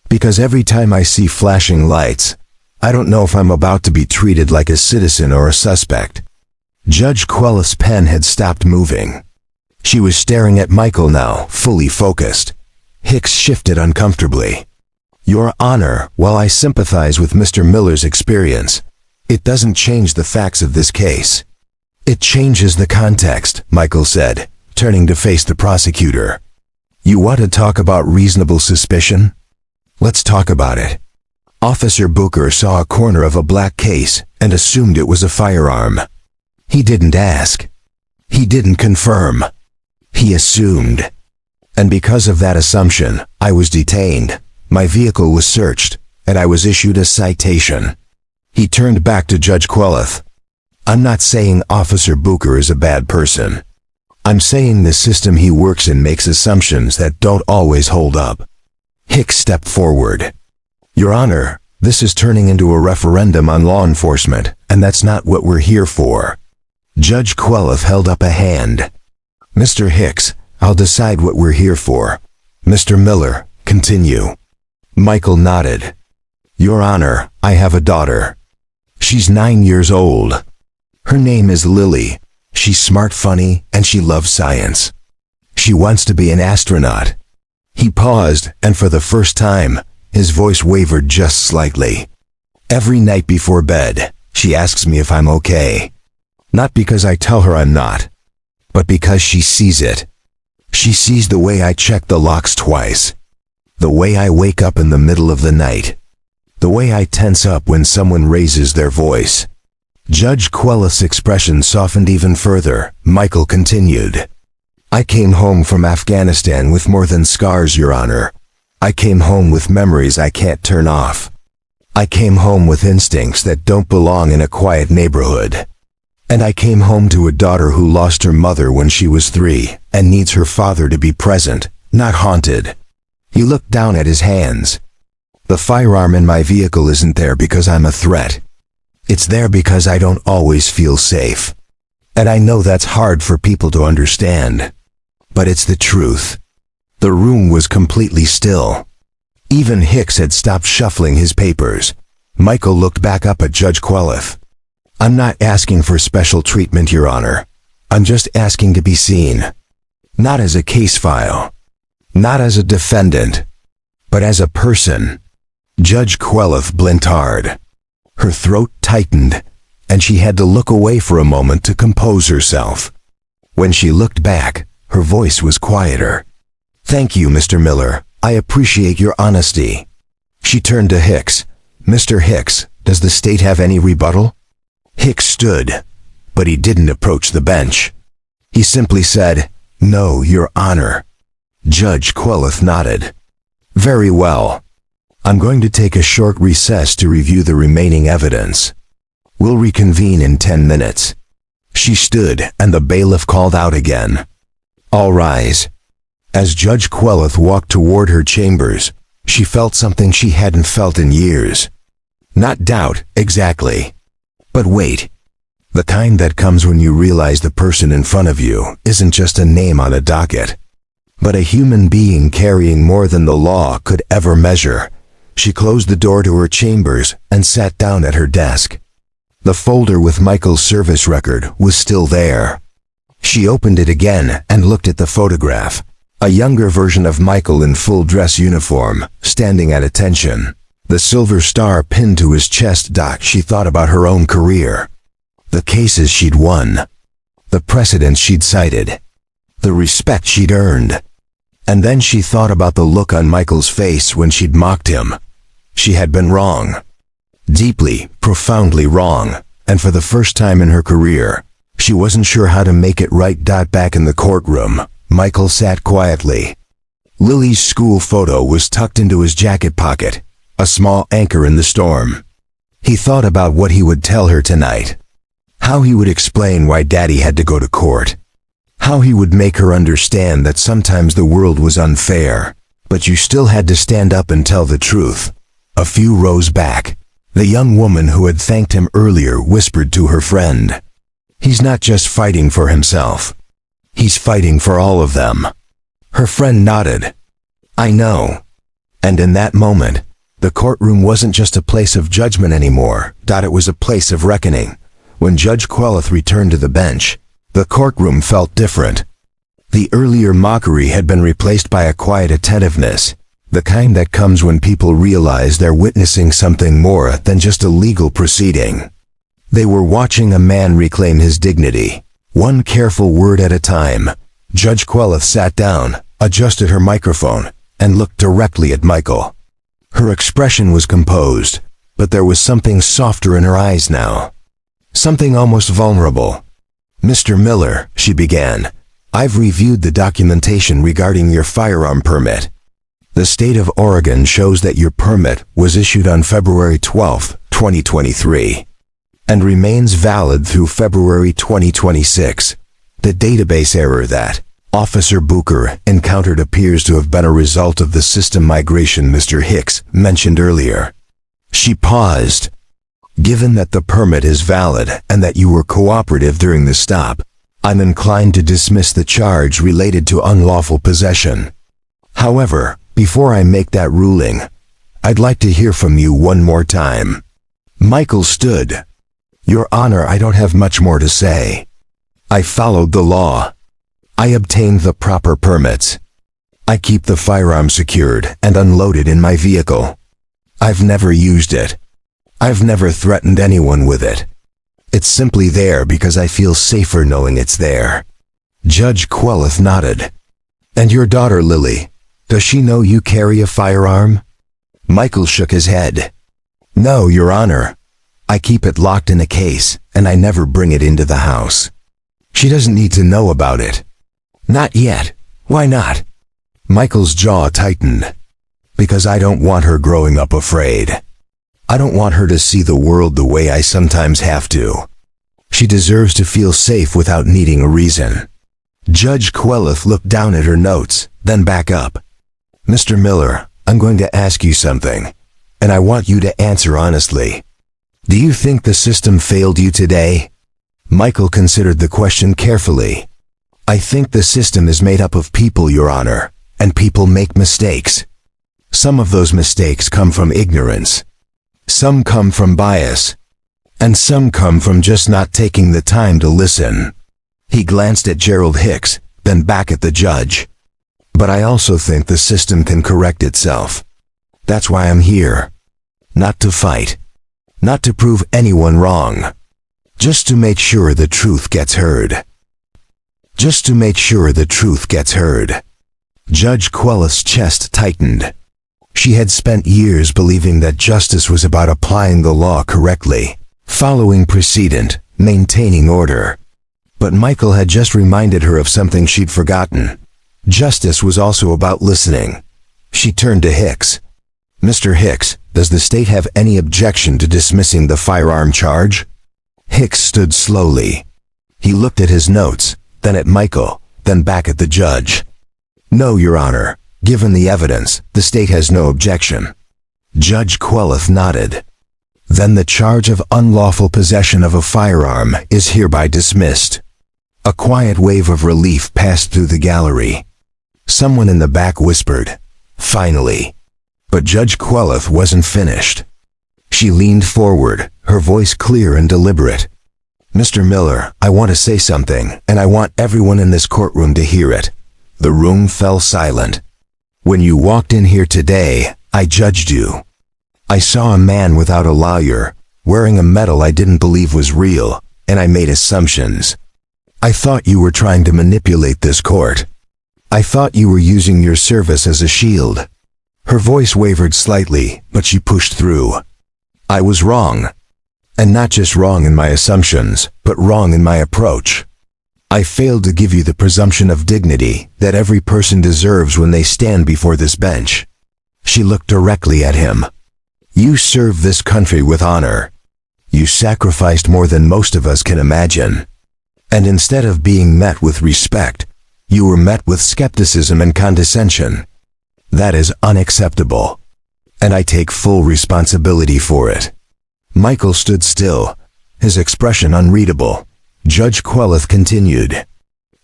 [SPEAKER 1] Because every time I see flashing lights, I don't know if I'm about to be treated like a citizen or a suspect." Judge Queleth's pen had stopped moving. She was staring at Michael now, fully focused. Hicks shifted uncomfortably. "Your Honor, while I sympathize with Mr. Miller's experience, it doesn't change the facts of this case." "It changes the context," Michael said, turning to face the prosecutor. "You want to talk about reasonable suspicion? Let's talk about it." Officer Booker saw a corner of a black case and assumed it was a firearm. He didn't ask. He didn't confirm. He assumed. And because of that assumption, I was detained. My vehicle was searched, and I was issued a citation. He turned back to Judge Queleth. "I'm not saying Officer Booker is a bad person. I'm saying the system he works in makes assumptions that don't always hold up." Hicks stepped forward. "Your Honor, this is turning into a referendum on law enforcement, and that's not what we're here for." Judge Queleth held up a hand. "Mr. Hicks, I'll decide what we're here for. Mr. Miller, continue." Michael nodded. "Your Honor, I have a daughter. She's 9 years old. Her name is Lily. She's smart, funny, and she loves science. She wants to be an astronaut." He paused, and for the first time, his voice wavered just slightly. "Every night before bed, she asks me if I'm okay. Not because I tell her I'm not, but because she sees it. She sees the way I check the locks twice. The way I wake up in the middle of the night. The way I tense up when someone raises their voice. Judge Quelith's expression softened even further. Michael continued. I came home from Afghanistan with more than scars, Your Honor. I came home with memories I can't turn off. I came home with instincts that don't belong in a quiet neighborhood. And I came home to a daughter who lost her mother when she was 3 and needs her father to be present, not haunted. He looked down at his hands. The firearm in my vehicle isn't there because I'm a threat. It's there because I don't always feel safe. And I know that's hard for people to understand. But it's the truth. The room was completely still. Even Hicks had stopped shuffling his papers. Michael looked back up at Judge Quelith. I'm not asking for special treatment, Your Honor. I'm just asking to be seen. Not as a case file. Not as a defendant. But as a person. Judge Quelith blinked hard. Her throat tightened, and she had to look away for a moment to compose herself. When she looked back, her voice was quieter. Thank you, Mr. Miller. I appreciate your honesty. She turned to Hicks. Mr. Hicks, does the state have any rebuttal? Hicks stood, but he didn't approach the bench. He simply said, No, Your Honor. Judge Quelith nodded. Very well. I'm going to take a short recess to review the remaining evidence. We'll reconvene in 10 minutes. She stood, and the bailiff called out again. All rise. As Judge Quelith walked toward her chambers, she felt something she hadn't felt in years. Not doubt, exactly. But wait. The kind that comes when you realize the person in front of you isn't just a name on a docket, but a human being carrying more than the law could ever measure. She closed the door to her chambers and sat down at her desk. The folder with Michael's service record was still there. She opened it again and looked at the photograph. A younger version of Michael in full dress uniform, standing at attention. The silver star pinned to his chest. She thought about her own career. The cases she'd won. The precedents she'd cited. The respect she'd earned. And then she thought about the look on Michael's face when she'd mocked him. She had been wrong. Deeply, profoundly wrong. And for the first time in her career, she wasn't sure how to make it right. Back in the courtroom, Michael sat quietly. Lily's school photo was tucked into his jacket pocket, a small anchor in the storm. He thought about what he would tell her tonight. How he would explain why Daddy had to go to court. How he would make her understand that sometimes the world was unfair, but you still had to stand up and tell the truth. A few rows back, the young woman who had thanked him earlier whispered to her friend, He's not just fighting for himself. He's fighting for all of them. Her friend nodded. I know. And in that moment, the courtroom wasn't just a place of judgment anymore. It was a place of reckoning. When Judge Quelith returned to the bench, the courtroom felt different. The earlier mockery had been replaced by a quiet attentiveness, the kind that comes when people realize they're witnessing something more than just a legal proceeding. They were watching a man reclaim his dignity, one careful word at a time. Judge Quelith sat down, adjusted her microphone, and looked directly at Michael. Her expression was composed, but there was something softer in her eyes now. Something almost vulnerable. Mr. Miller, she began, I've reviewed the documentation regarding your firearm permit. The state of Oregon shows that your permit was issued on February 12, 2023, and remains valid through February 2026. The database error that Officer Booker encountered appears to have been a result of the system migration Mr. Hicks mentioned earlier. She paused. Given that the permit is valid and that you were cooperative during the stop, I'm inclined to dismiss the charge related to unlawful possession. However, before I make that ruling, I'd like to hear from you one more time. Michael stood. Your Honor, I don't have much more to say. I followed the law. I obtained the proper permits. I keep the firearm secured and unloaded in my vehicle. I've never used it. I've never threatened anyone with it. It's simply there because I feel safer knowing it's there. Judge Quelith nodded. And your daughter, Lily, does she know you carry a firearm? Michael shook his head. No, Your Honor. I keep it locked in a case, and I never bring it into the house. She doesn't need to know about it. Not yet. Why not? Michael's jaw tightened. Because I don't want her growing up afraid. I don't want her to see the world the way I sometimes have to. She deserves to feel safe without needing a reason. Judge Queleth looked down at her notes, then back up. Mr. Miller, I'm going to ask you something, and I want you to answer honestly. Do you think the system failed you today? Michael considered the question carefully. I think the system is made up of people, Your Honor, and people make mistakes. Some of those mistakes come from ignorance. Some come from bias. And some come from just not taking the time to listen. He glanced at Gerald Hicks, then back at the judge. But I also think the system can correct itself. That's why I'm here. Not to fight. Not to prove anyone wrong. Just to make sure the truth gets heard. Just to make sure the truth gets heard. Judge Queleth's chest tightened. She had spent years believing that justice was about applying the law correctly, following precedent, maintaining order. But Michael had just reminded her of something she'd forgotten. Justice was also about listening. She turned to Hicks. Mr. Hicks, does the state have any objection to dismissing the firearm charge? Hicks stood slowly. He looked at his notes, then at Michael, then back at the judge. No, Your Honor. Given the evidence, the state has no objection. Judge Queleth nodded. Then the charge of unlawful possession of a firearm is hereby dismissed. A quiet wave of relief passed through the gallery. Someone in the back whispered, "Finally." But Judge Queleth wasn't finished. She leaned forward, her voice clear and deliberate. Mr. Miller, I want to say something, and I want everyone in this courtroom to hear it. The room fell silent. When you walked in here today, I judged you. I saw a man without a lawyer, wearing a medal I didn't believe was real, and I made assumptions. I thought you were trying to manipulate this court. I thought you were using your service as a shield. Her voice wavered slightly, but she pushed through. I was wrong. And not just wrong in my assumptions, but wrong in my approach. I failed to give you the presumption of dignity that every person deserves when they stand before this bench. She looked directly at him. You served this country with honor. You sacrificed more than most of us can imagine. And instead of being met with respect, you were met with skepticism and condescension. That is unacceptable. And I take full responsibility for it. Michael stood still, his expression unreadable. Judge Queleth continued.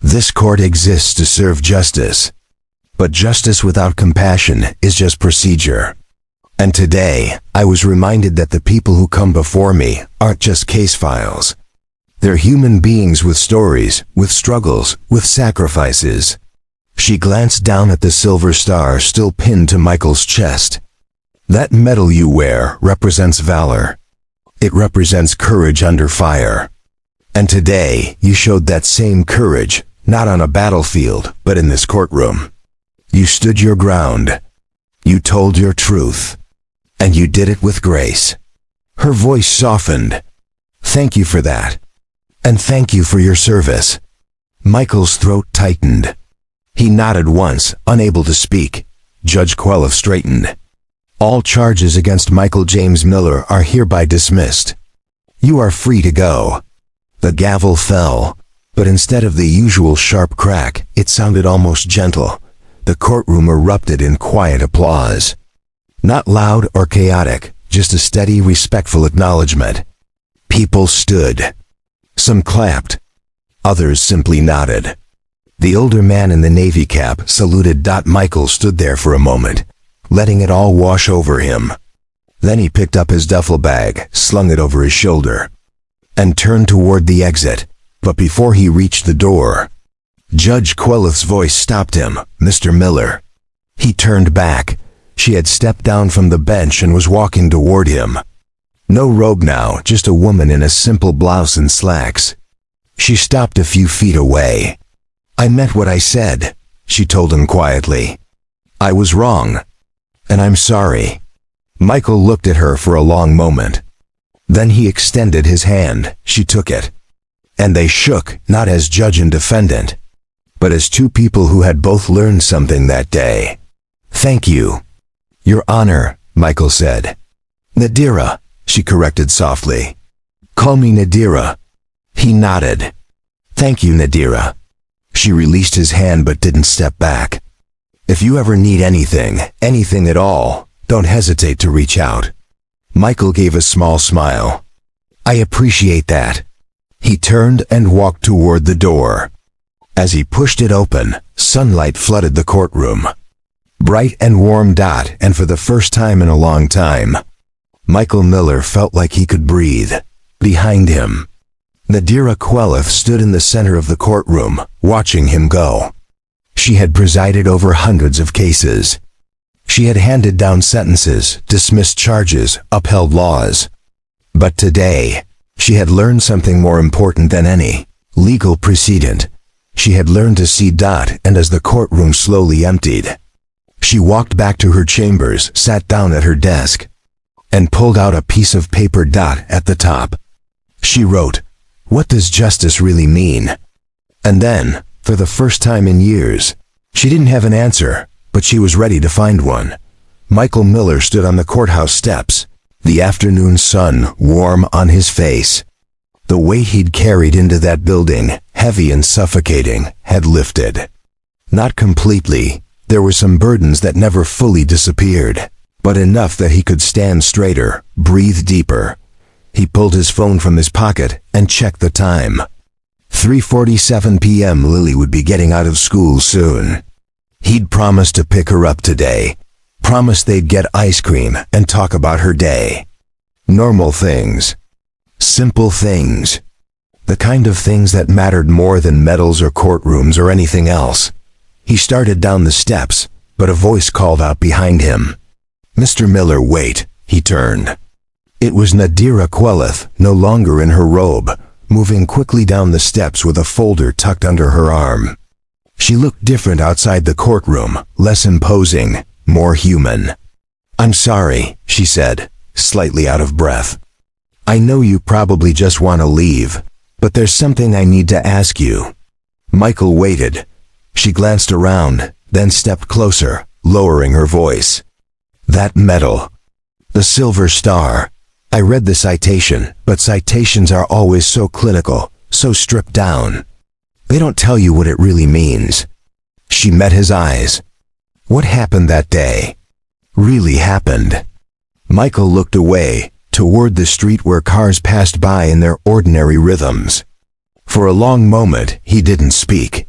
[SPEAKER 1] This court exists to serve justice. But justice without compassion is just procedure. And today, I was reminded that the people who come before me aren't just case files. They're human beings with stories, with struggles, with sacrifices. She glanced down at the silver star still pinned to Michael's chest. That medal you wear represents valor. It represents courage under fire. And today, you showed that same courage, not on a battlefield, but in this courtroom. You stood your ground. You told your truth. And you did it with grace. Her voice softened. Thank you for that. And thank you for your service. Michael's throat tightened. He nodded once, unable to speak. Judge Queleth straightened. All charges against Michael James Miller are hereby dismissed. You are free to go. The gavel fell, but instead of the usual sharp crack, it sounded almost gentle. The courtroom erupted in quiet applause. Not loud or chaotic, just a steady, respectful acknowledgement. People stood. Some clapped. Others simply nodded. The older man in the navy cap saluted. Michael stood there for a moment, letting it all wash over him. Then he picked up his duffel bag, slung it over his shoulder, and turned toward the exit. But before he reached the door, Judge Queleth's voice stopped him. Mr. Miller. He turned back. She had stepped down from the bench and was walking toward him. No robe now, just a woman in a simple blouse and slacks. She stopped a few feet away. I meant what I said, she told him quietly. "I was wrong. And I'm sorry." Michael looked at her for a long moment. Then he extended his hand. She took it. And they shook, not as judge and defendant, but as two people who had both learned something that day. "Thank you." "Your Honor," Michael said. "Nadira," she corrected softly. "Call me Nadira." He nodded. "Thank you, Nadira." She released his hand but didn't step back. "If you ever need anything at all, don't hesitate to reach out." Michael gave a small smile. "I appreciate that." He turned and walked toward the door. As he pushed it open, sunlight flooded the courtroom. Bright and warm dot, and for the first time in a long time, Michael Miller felt like he could breathe. Behind him, Nadira Queleth stood in the center of the courtroom, watching him go. She had presided over hundreds of cases. She had handed down sentences, dismissed charges, upheld laws. But today, she had learned something more important than any legal precedent. She had learned to see Dot, and as the courtroom slowly emptied, she walked back to her chambers, sat down at her desk, and pulled out a piece of paper. Dot at the top. She wrote, "What does justice really mean?" And then, for the first time in years, she didn't have an answer, but she was ready to find one. Michael Miller stood on the courthouse steps, the afternoon sun warm on his face. The weight he'd carried into that building, heavy and suffocating, had lifted. Not completely. There were some burdens that never fully disappeared, but enough that he could stand straighter, breathe deeper. He pulled his phone from his pocket and checked the time. 3:47 p.m. Lily would be getting out of school soon. He'd promised to pick her up today. Promised they'd get ice cream and talk about her day. Normal things. Simple things. The kind of things that mattered more than medals or courtrooms or anything else. He started down the steps, but a voice called out behind him. "Mr. Miller, wait." He turned. It was Nadira Queleth, no longer in her robe, moving quickly down the steps with a folder tucked under her arm. She looked different outside the courtroom, less imposing, more human. "I'm sorry," she said, slightly out of breath. "I know you probably just want to leave, but there's something I need to ask you." Michael waited. She glanced around, then stepped closer, lowering her voice. "That medal. The Silver Star. I read the citation, but citations are always so clinical, so stripped down. They don't tell you what it really means." She met his eyes. "What happened that day? Really happened?" Michael looked away, toward the street where cars passed by in their ordinary rhythms. For a long moment, he didn't speak.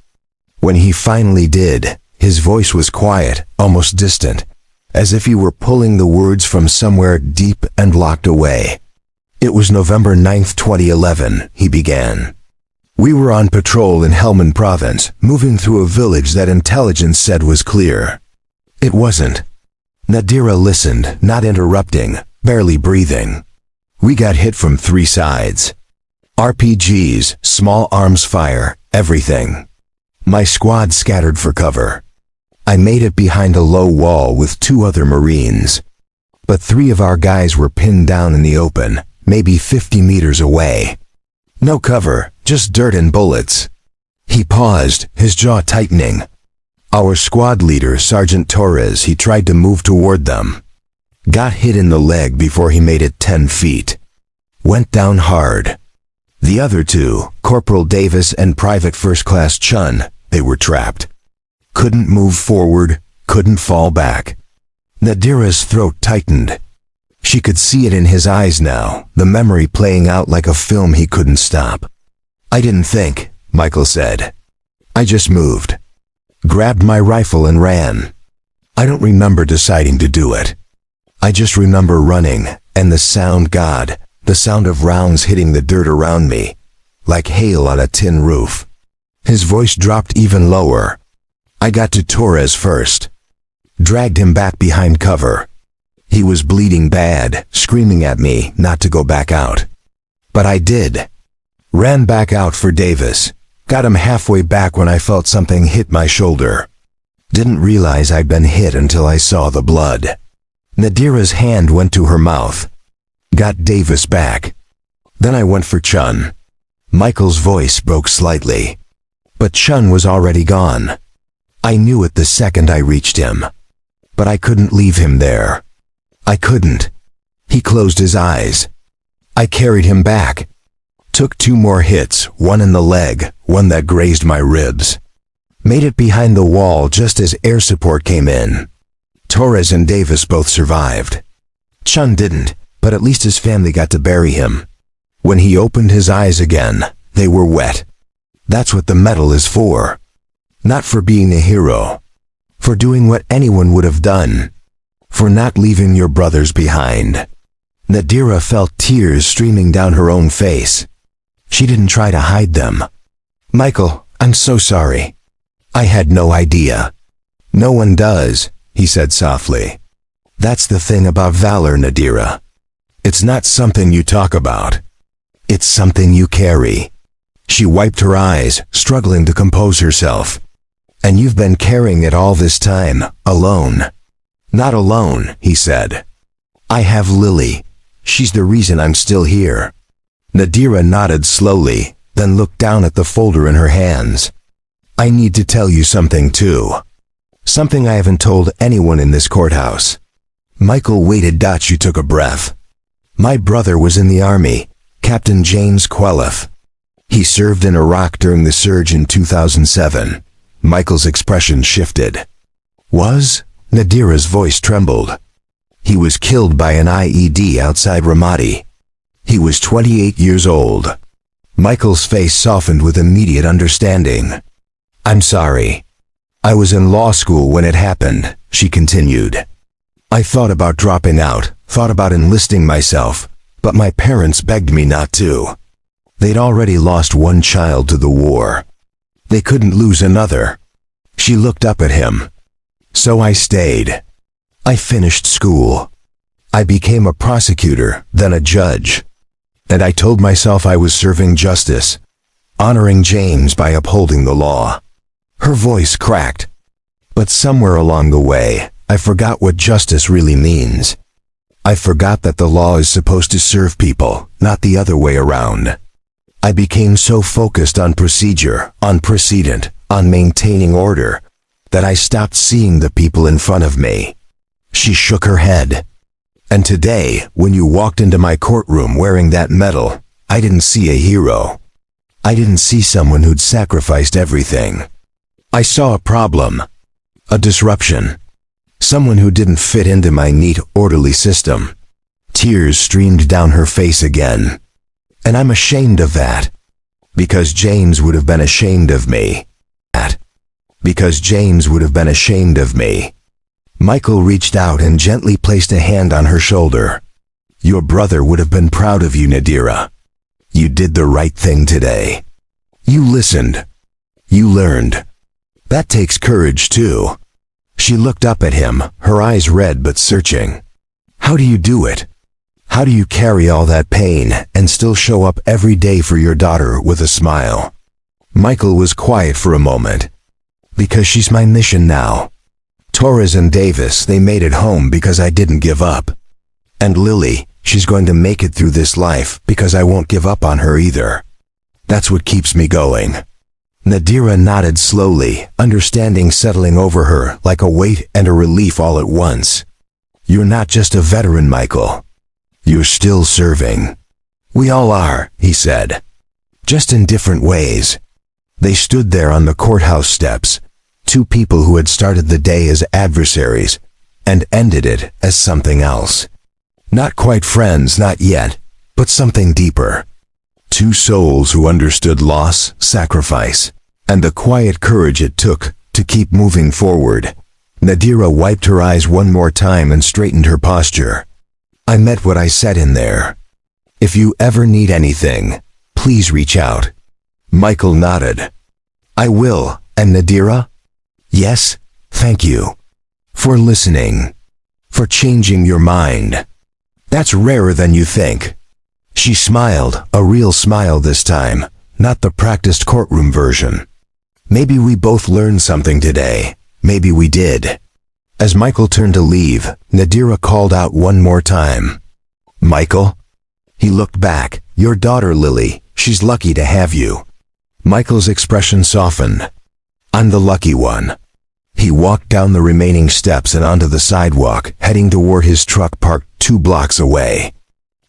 [SPEAKER 1] When he finally did, his voice was quiet, almost distant, as if he were pulling the words from somewhere deep and locked away. "It was November 9th, 2011, he began. "We were on patrol in Helmand Province, moving through a village that intelligence said was clear. It wasn't." Nadira listened, not interrupting, barely breathing. "We got hit from 3 sides. RPGs, small arms fire, everything. My squad scattered for cover. I made it behind a low wall with 2 other Marines. But 3 of our guys were pinned down in the open, maybe 50 meters away. No cover, just dirt and bullets." He paused, his jaw tightening. "Our squad leader, Sergeant Torres, he tried to move toward them. Got hit in the leg before he made it 10 feet. Went down hard. The other 2, Corporal Davis and Private First Class Chun, they were trapped. Couldn't move forward, couldn't fall back." Nadira's throat tightened. She could see it in his eyes now, the memory playing out like a film he couldn't stop. "I didn't think," Michael said. "I just moved. Grabbed my rifle and ran. I don't remember deciding to do it. I just remember running, and the sound, God, the sound of rounds hitting the dirt around me, like hail on a tin roof." His voice dropped even lower. "I got to Torres first. Dragged him back behind cover. He was bleeding bad, screaming at me not to go back out. But I did. Ran back out for Davis. Got him halfway back when I felt something hit my shoulder. Didn't realize I'd been hit until I saw the blood. Nadira's hand went to her mouth. Got Davis back. Then I went for Chun. Michael's voice broke slightly. But Chun was already gone. I knew it the second I reached him. But I couldn't leave him there. I couldn't. He closed his eyes. I carried him back. Took 2 more hits, one in the leg, one that grazed my ribs. Made it behind the wall just as air support came in. Torres and Davis both survived. Chun didn't, but at least his family got to bury him. When he opened his eyes again, they were wet. That's what the medal is for. Not for being a hero. For doing what anyone would have done. For not leaving your brothers behind. Nadira felt tears streaming down her own face. She didn't try to hide them. Michael, I'm so sorry. I had no idea. No one does, he said softly. That's the thing about valor, Nadira. It's not something you talk about. It's something you carry. She wiped her eyes, struggling to compose herself. And you've been carrying it all this time, alone. Not alone, he said. I have Lily. She's the reason I'm still here. Nadira nodded slowly, then looked down at the folder in her hands. I need to tell you something too. Something I haven't told anyone in this courthouse. Michael waited. She took a breath. My brother was in the army, Captain James Quelef. He served in Iraq during the surge in 2007. Michael's expression shifted. Was? Nadira's voice trembled. He was killed by an IED outside Ramadi. He was 28 years old. Michael's face softened with immediate understanding. I'm sorry. I was in law school when it happened, she continued. I thought about dropping out, thought about enlisting myself, but my parents begged me not to. They'd already lost one child to the war. They couldn't lose another. She looked up at him. So I stayed. I finished school. I became a prosecutor, then a judge. And I told myself I was serving justice, honoring James by upholding the law. Her voice cracked. But somewhere along the way, I forgot what justice really means. I forgot that the law is supposed to serve people, not the other way around. I became so focused on procedure, on precedent, on maintaining order, that I stopped seeing the people in front of me. She shook her head. And today, when you walked into my courtroom wearing that medal, I didn't see a hero. I didn't see someone who'd sacrificed everything. I saw a problem. A disruption. Someone who didn't fit into my neat, orderly system. Tears streamed down her face again. And I'm ashamed of that. Because James would have been ashamed of me. Because James would have been ashamed of me. Michael reached out and gently placed a hand on her shoulder. Your brother would have been proud of you, Nadira. You did the right thing today. You listened. You learned. That takes courage, too. She looked up at him, her eyes red but searching. How do you do it? How do you carry all that pain and still show up every day for your daughter with a smile? Michael was quiet for a moment. Because she's my mission now. Torres and Davis, they made it home because I didn't give up. And Lily, she's going to make it through this life because I won't give up on her either. That's what keeps me going. Nadira nodded slowly, understanding settling over her like a weight and a relief all at once. You're not just a veteran, Michael. You're still serving. We all are, he said. Just in different ways. They stood there on the courthouse steps, 2 people who had started the day as adversaries and ended it as something else. Not quite friends, not yet, but something deeper. 2 souls who understood loss, sacrifice, and the quiet courage it took to keep moving forward. Nadira wiped her eyes one more time and straightened her posture. I meant what I said in there. If you ever need anything, please reach out. Michael nodded. I will, and Nadira? Yes, thank you. For listening. For changing your mind. That's rarer than you think. She smiled, a real smile this time, not the practiced courtroom version. Maybe we both learned something today, Maybe we did. As Michael turned to leave, Nadira called out one more time. Michael? He looked back. Your daughter, Lily. She's lucky to have you. Michael's expression softened. I'm the lucky one. He walked down the remaining steps and onto the sidewalk, heading toward his truck parked 2 blocks away.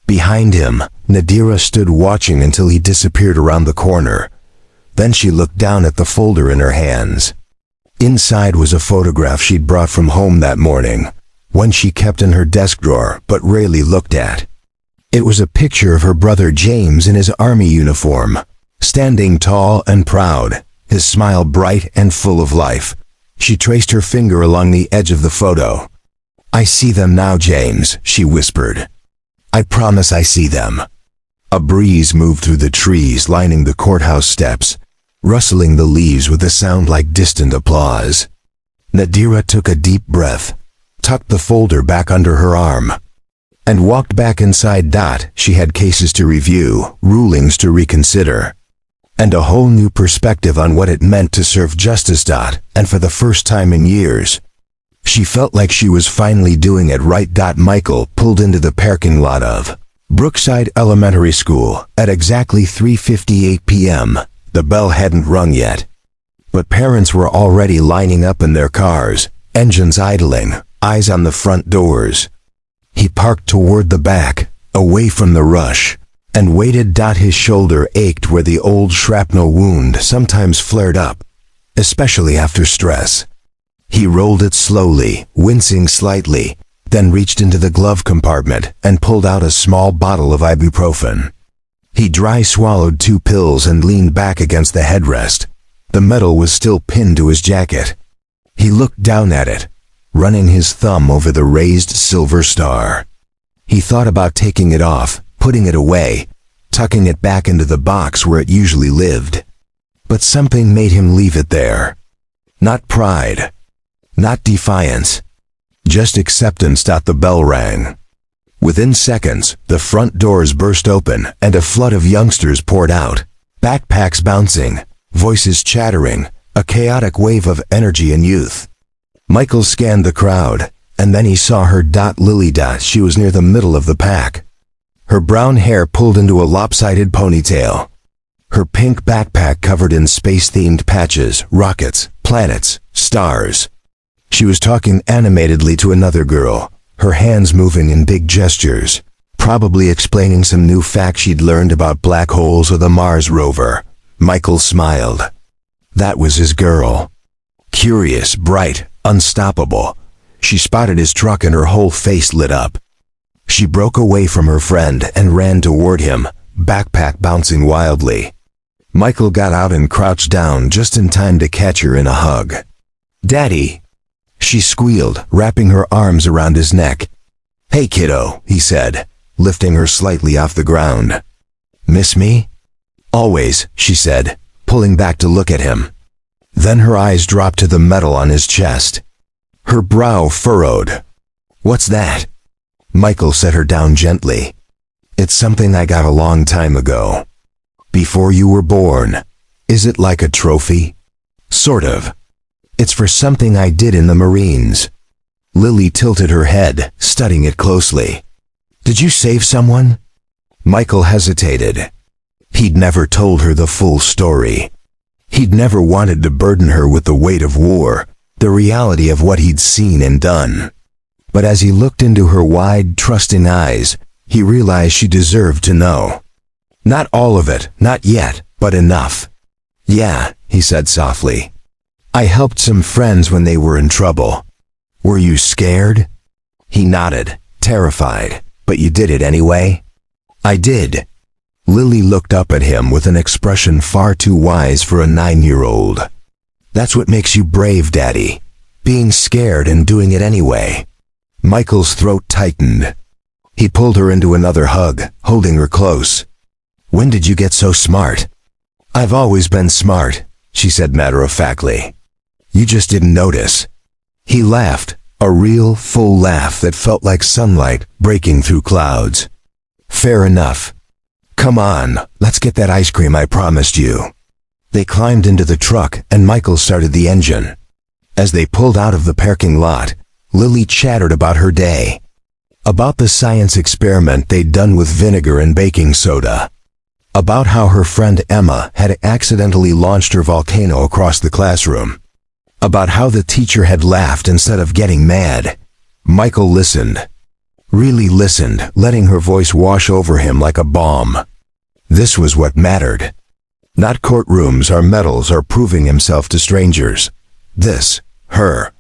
[SPEAKER 1] Behind him, Nadira stood watching until he disappeared around the corner. Then she looked down at the folder in her hands. Inside was a photograph she'd brought from home that morning, one she kept in her desk drawer but rarely looked at. It was a picture of her brother James in his army uniform, standing tall and proud, his smile bright and full of life. She traced her finger along the edge of the photo. I see them now, James, she whispered. I promise I see them. A breeze moved through the trees lining the courthouse steps, rustling the leaves with a sound like distant applause. Nadira took a deep breath, tucked the folder back under her arm, and walked back inside. She had cases to review, rulings to reconsider, and a whole new perspective on what it meant to serve justice. And for the first time in years, she felt like she was finally doing it right. Michael pulled into the parking lot of Brookside Elementary School at exactly 3:58 p.m. The bell hadn't rung yet, but parents were already lining up in their cars, engines idling, eyes on the front doors. He parked toward the back, away from the rush, and waited. His shoulder ached where the old shrapnel wound sometimes flared up, especially after stress. He rolled it slowly, wincing slightly, then reached into the glove compartment and pulled out a small bottle of ibuprofen. He dry swallowed 2 pills and leaned back against the headrest. The metal was still pinned to his jacket. He looked down at it, running his thumb over the raised silver star. He thought about taking it off, putting it away, tucking it back into the box where it usually lived. But something made him leave it there. Not pride, not defiance, just acceptance. The bell rang. Within seconds, the front doors burst open and a flood of youngsters poured out, backpacks bouncing, voices chattering, a chaotic wave of energy and youth. Michael scanned the crowd, and then he saw her. Lily. She was near the middle of the pack. Her brown hair pulled into a lopsided ponytail. Her pink backpack covered in space-themed patches, rockets, planets, stars. She was talking animatedly to another girl, her hands moving in big gestures, probably explaining some new fact she'd learned about black holes or the Mars rover. Michael smiled. That was his girl. Curious, bright, unstoppable. She spotted his truck and her whole face lit up. She broke away from her friend and ran toward him, backpack bouncing wildly. Michael got out and crouched down just in time to catch her in a hug. Daddy! She squealed, wrapping her arms around his neck. Hey kiddo, he said, lifting her slightly off the ground. Miss me? Always, she said, pulling back to look at him. Then her eyes dropped to the metal on his chest. Her brow furrowed. What's that? Michael set her down gently. It's something I got a long time ago. Before you were born. Is it like a trophy? Sort of. It's for something I did in the Marines. Lily tilted her head, studying it closely. Did you save someone? Michael hesitated. He'd never told her the full story. He'd never wanted to burden her with the weight of war, the reality of what he'd seen and done. But as he looked into her wide, trusting eyes, he realized she deserved to know. Not all of it, not yet, but enough. Yeah, he said softly. I helped some friends when they were in trouble. Were you scared? He nodded, terrified. But you did it anyway? I did. Lily looked up at him with an expression far too wise for a 9-year-old. That's what makes you brave, Daddy. Being scared and doing it anyway. Michael's throat tightened. He pulled her into another hug, holding her close. When did you get so smart? I've always been smart, she said matter-of-factly. You just didn't notice. He laughed, a real, full laugh that felt like sunlight breaking through clouds. Fair enough. Come on, let's get that ice cream I promised you. They climbed into the truck and Michael started the engine. As they pulled out of the parking lot, Lily chattered about her day. About the science experiment they'd done with vinegar and baking soda. About how her friend Emma had accidentally launched her volcano across the classroom. About how the teacher had laughed instead of getting mad. Michael listened. Really listened, letting her voice wash over him like a balm. This was what mattered. Not courtrooms or medals or proving himself to strangers. This, her,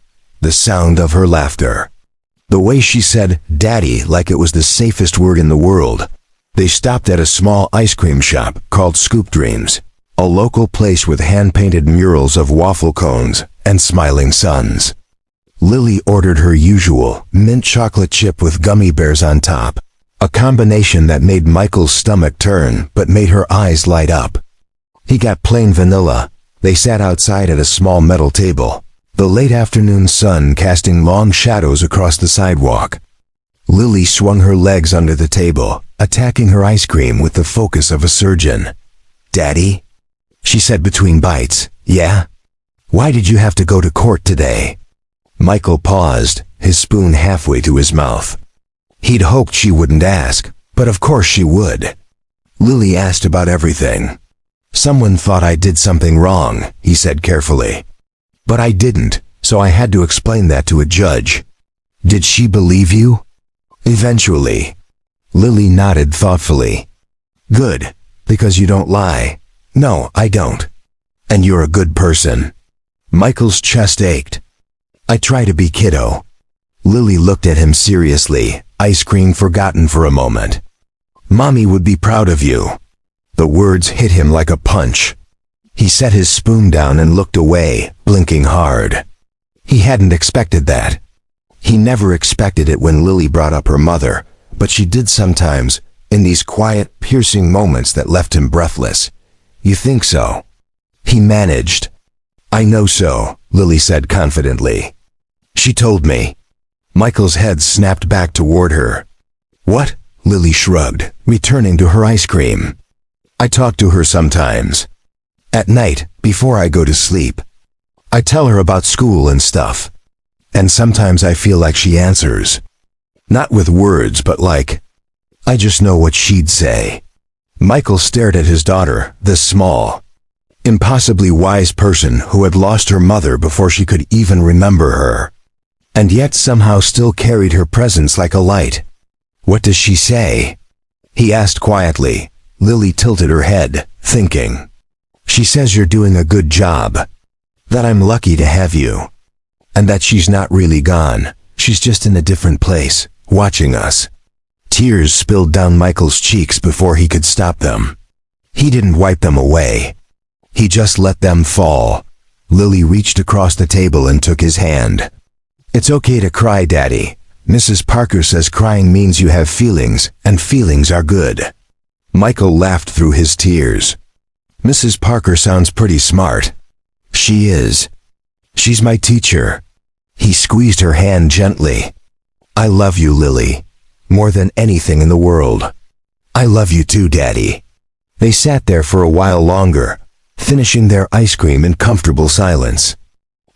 [SPEAKER 1] the sound of her laughter. The way she said "daddy" like it was the safest word in the world. They stopped at a small ice cream shop called Scoop Dreams, a local place with hand-painted murals of waffle cones and smiling suns. Lily ordered her usual mint chocolate chip with gummy bears on top, a combination that made Michael's stomach turn but made her eyes light up. He got plain vanilla. They sat outside at a small metal table, the late afternoon sun casting long shadows across the sidewalk. Lily swung her legs under the table, attacking her ice cream with the focus of a surgeon. "Daddy?" she said between bites. "Yeah? Why did you have to go to court today?" Michael paused, his spoon halfway to his mouth. He'd hoped she wouldn't ask, but of course she would. Lily asked about everything. "Someone thought I did something wrong," he said carefully. "But I didn't, so I had to explain that to a judge." "Did she believe you?" "Eventually." Lily nodded thoughtfully. "Good, because you don't lie." "No, I don't." "And you're a good person." Michael's chest ached. "I try to be, kiddo." Lily looked at him seriously, ice cream forgotten for a moment. "Mommy would be proud of you." The words hit him like a punch. He set his spoon down and looked away, blinking hard. He hadn't expected that. He never expected it when Lily brought up her mother, but she did sometimes, in these quiet, piercing moments that left him breathless. "You think so?" He managed. "I know so," Lily said confidently. "She told me." Michael's head snapped back toward her. "What?" Lily shrugged, returning to her ice cream. "I talk to her sometimes. At night, before I go to sleep. I tell her about school and stuff. And sometimes I feel like she answers. Not with words, but like, I just know what she'd say." Michael stared at his daughter, this small, impossibly wise person who had lost her mother before she could even remember her, and yet somehow still carried her presence like a light. "What does she say?" he asked quietly. Lily tilted her head, thinking. "She says you're doing a good job. That I'm lucky to have you. And that she's not really gone. She's just in a different place, watching us." Tears spilled down Michael's cheeks before he could stop them. He didn't wipe them away. He just let them fall. Lily reached across the table and took his hand. "It's okay to cry, Daddy. Mrs. Parker says crying means you have feelings, and feelings are good." Michael laughed through his tears. "Mrs. Parker sounds pretty smart." "She is. She's my teacher." He squeezed her hand gently. "I love you, Lily. More than anything in the world." "I love you too, Daddy." They sat there for a while longer, finishing their ice cream in comfortable silence.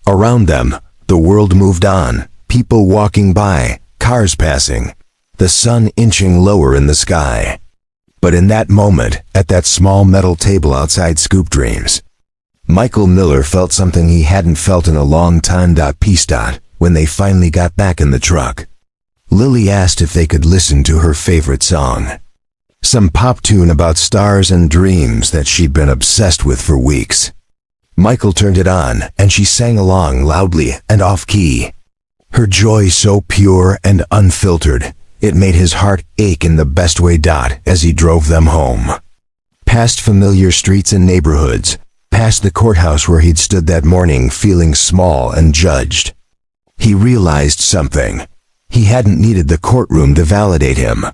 [SPEAKER 1] Around them, the world moved on, people walking by, cars passing, the sun inching lower in the sky. But in that moment, at that small metal table outside Scoop Dreams, Michael Miller felt something he hadn't felt in a long time. Peace. When they finally got back in the truck, Lily asked if they could listen to her favorite song. Some pop tune about stars and dreams that she'd been obsessed with for weeks. Michael turned it on, and she sang along loudly and off-key. Her joy so pure and unfiltered, it made his heart ache in the best way. As he drove them home. Past familiar streets and neighborhoods, past the courthouse where he'd stood that morning feeling small and judged. He realized something. He hadn't needed the courtroom to validate him.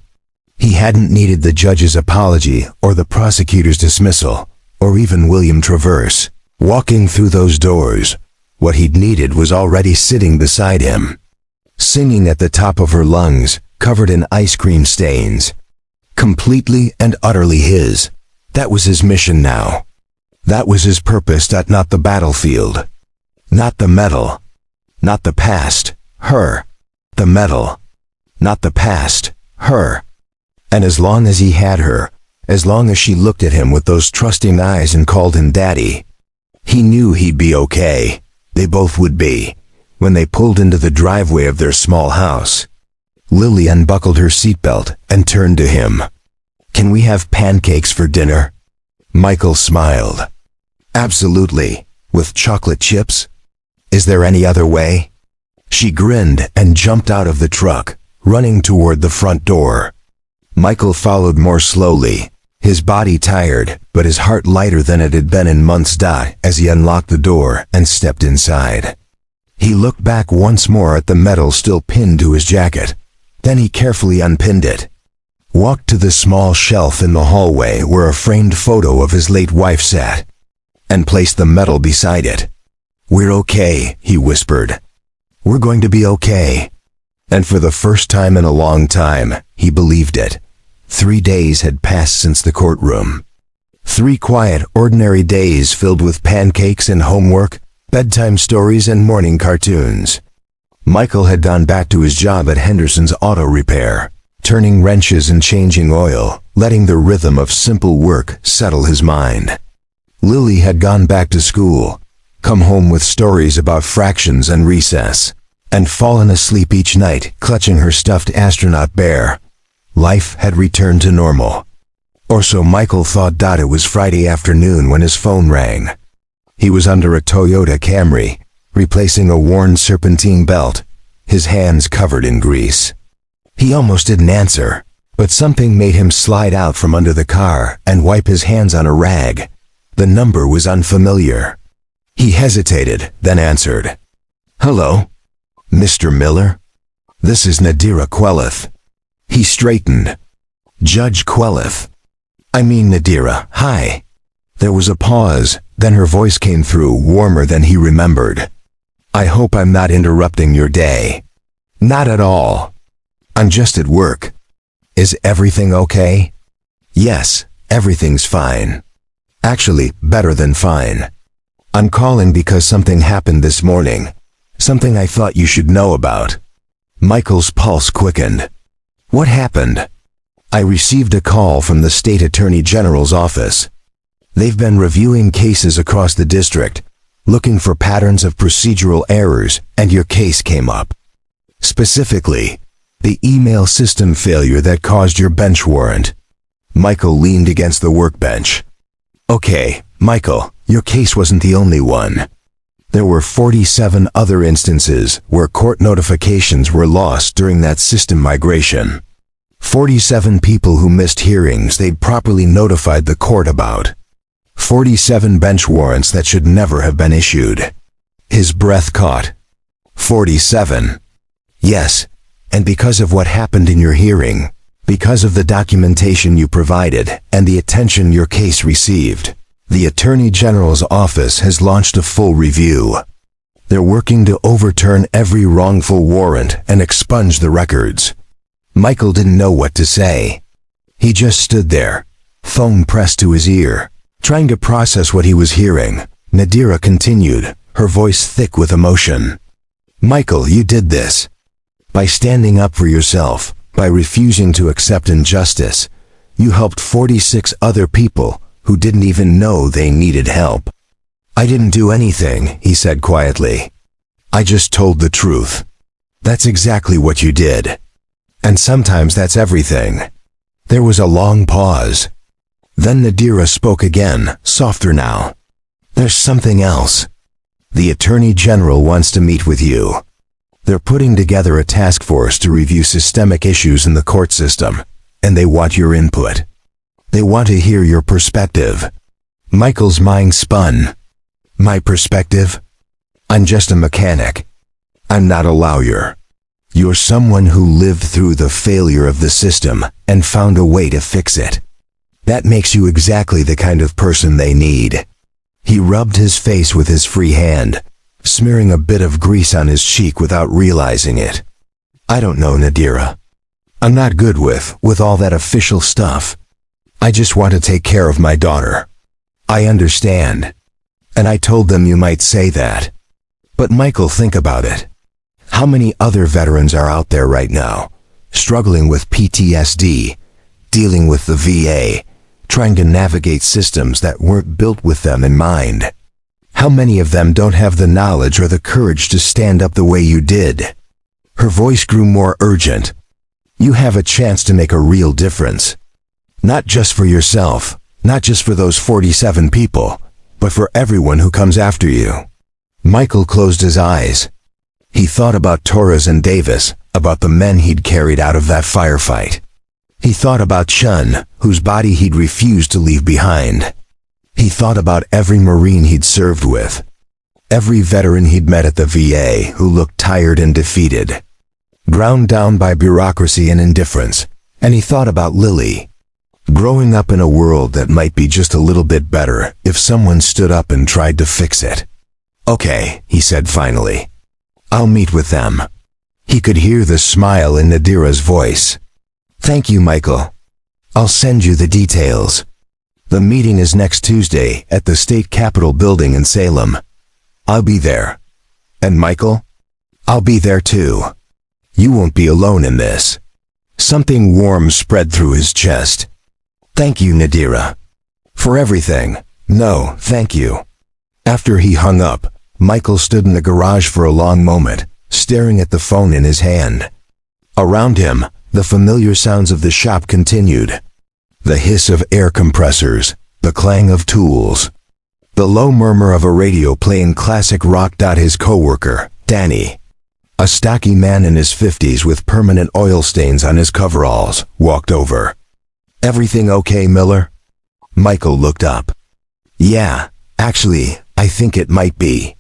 [SPEAKER 1] He hadn't needed the judge's apology or the prosecutor's dismissal, or even William Traverse walking through those doors. What he'd needed was already sitting beside him, singing at the top of her lungs, covered in ice cream stains. Completely and utterly his. That was his mission now. That was his purpose. Not the battlefield. Not the medal. Not the past, her. The medal. Not the past, her. And as long as he had her, as long as she looked at him with those trusting eyes and called him Daddy, he knew he'd be okay. They both would be. When they pulled into the driveway of their small house, Lily unbuckled her seatbelt and turned to him. "Can we have pancakes for dinner?" Michael smiled. "Absolutely. With chocolate chips? Is there any other way?" She grinned and jumped out of the truck, running toward the front door. Michael followed more slowly, his body tired, but his heart lighter than it had been in months. As he unlocked the door and stepped inside, he looked back once more at the medal still pinned to his jacket. Then he carefully unpinned it, walked to the small shelf in the hallway where a framed photo of his late wife sat, and placed the medal beside it. "We're okay," he whispered. "We're going to be okay." And for the first time in a long time, he believed it. 3 days had passed since the courtroom. 3 quiet, ordinary days filled with pancakes and homework, bedtime stories and morning cartoons. Michael had gone back to his job at Henderson's Auto Repair, turning wrenches and changing oil, letting the rhythm of simple work settle his mind. Lily had gone back to school, come home with stories about fractions and recess, and fallen asleep each night clutching her stuffed astronaut bear. Life had returned to normal. Or so Michael thought. It was Friday afternoon when his phone rang. He was under a Toyota Camry, replacing a worn serpentine belt, his hands covered in grease. He almost didn't answer, but something made him slide out from under the car and wipe his hands on a rag. The number was unfamiliar. He hesitated, then answered. "Hello? Mr. Miller? This is Nadira Queleth." He straightened. "Judge Queleth. I mean Nadira, hi." There was a pause, then her voice came through, warmer than he remembered. "I hope I'm not interrupting your day." "Not at all. I'm just at work." "Is everything okay?" "Yes, everything's fine. Actually, better than fine. I'm calling because something happened this morning. Something I thought you should know about." Michael's pulse quickened. "What happened?" "I received a call from the State Attorney General's office. They've been reviewing cases across the district, looking for patterns of procedural errors, and your case came up. Specifically, the email system failure that caused your bench warrant." Michael leaned against the workbench. "Okay, Michael, your case wasn't the only one. There were 47 other instances where court notifications were lost during that system migration. 47 people who missed hearings they'd properly notified the court about. 47 bench warrants that should never have been issued." His breath caught. 47. "Yes, and because of what happened in your hearing, because of the documentation you provided and the attention your case received, the Attorney General's office has launched a full review. They're working to overturn every wrongful warrant and expunge the records." Michael didn't know what to say. He just stood there, phone pressed to his ear, trying to process what he was hearing. Nadira continued, her voice thick with emotion. "Michael, you did this. By standing up for yourself, by refusing to accept injustice, you helped 46 other people who didn't even know they needed help." "I didn't do anything," he said quietly. "I just told the truth. That's exactly what you did. And sometimes that's everything." There was a long pause. Then Nadira spoke again, softer now. "There's something else. The Attorney General wants to meet with you. They're putting together a task force to review systemic issues in the court system, and they want your input. They want to hear your perspective." Michael's mind spun. "My perspective? I'm just a mechanic. I'm not a lawyer. You're someone who lived through the failure of the system and found a way to fix it. That makes you exactly the kind of person they need." He rubbed his face with his free hand, smearing a bit of grease on his cheek without realizing it. "I don't know, Nadira. I'm not good with all that official stuff. I just want to take care of my daughter. I understand. And I told them you might say that. But Michael, think about it. How many other veterans are out there right now, struggling with PTSD, dealing with the VA, trying to navigate systems that weren't built with them in mind? How many of them don't have the knowledge or the courage to stand up the way you did? Her voice grew more urgent. You have a chance to make a real difference. Not just for yourself, not just for those 47 people, but for everyone who comes after you. Michael closed his eyes. He thought about Torres and Davis, about the men he'd carried out of that firefight. He thought about Chun, whose body he'd refused to leave behind. He thought about every Marine he'd served with, every veteran he'd met at the VA who looked tired and defeated, ground down by bureaucracy and indifference. And he thought about Lily, growing up in a world that might be just a little bit better if someone stood up and tried to fix it. "Okay," he said finally. "I'll meet with them." He could hear the smile in Nadira's voice. "Thank you, Michael. I'll send you the details. The meeting is next Tuesday at the State Capitol building in Salem. I'll be there. And Michael? I'll be there too. You won't be alone in this." Something warm spread through his chest. "Thank you, Nadira. For everything. No, thank you." After he hung up, Michael stood in the garage for a long moment, staring at the phone in his hand. Around him, the familiar sounds of the shop continued. The hiss of air compressors, the clang of tools, the low murmur of a radio playing classic rock. His coworker, Danny, a stocky man in his 50s with permanent oil stains on his coveralls, walked over. "Everything okay, Miller?" Michael looked up. "Yeah, actually, I think it might be."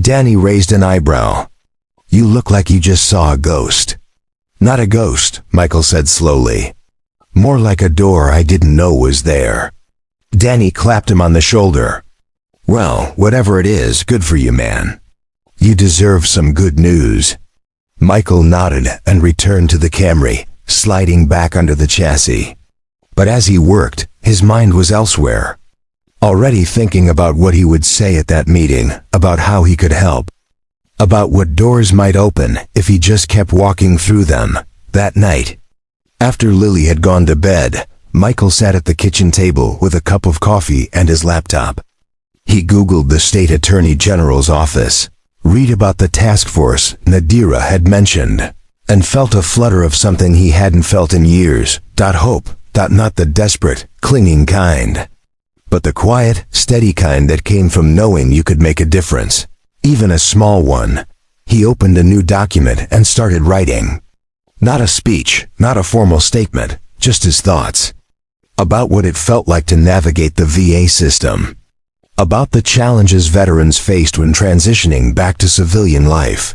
[SPEAKER 1] Danny raised an eyebrow. "You look like you just saw a ghost." "Not a ghost," Michael said slowly. "More like a door I didn't know was there." Danny clapped him on the shoulder. "Well, whatever it is, good for you, man. You deserve some good news." Michael nodded and returned to the Camry, sliding back under the chassis. But as he worked, his mind was elsewhere. Already thinking about what he would say at that meeting, about how he could help, about what doors might open if he just kept walking through them. That night, after Lily had gone to bed, Michael sat at the kitchen table with a cup of coffee and his laptop. He Googled the state attorney general's office, read about the task force Nadira had mentioned, and felt a flutter of something he hadn't felt in years. Hope, not the desperate, clinging kind, but the quiet, steady kind that came from knowing you could make a difference, even a small one. He opened a new document and started writing. Not a speech, not a formal statement, just his thoughts. About what it felt like to navigate the VA system. About the challenges veterans faced when transitioning back to civilian life.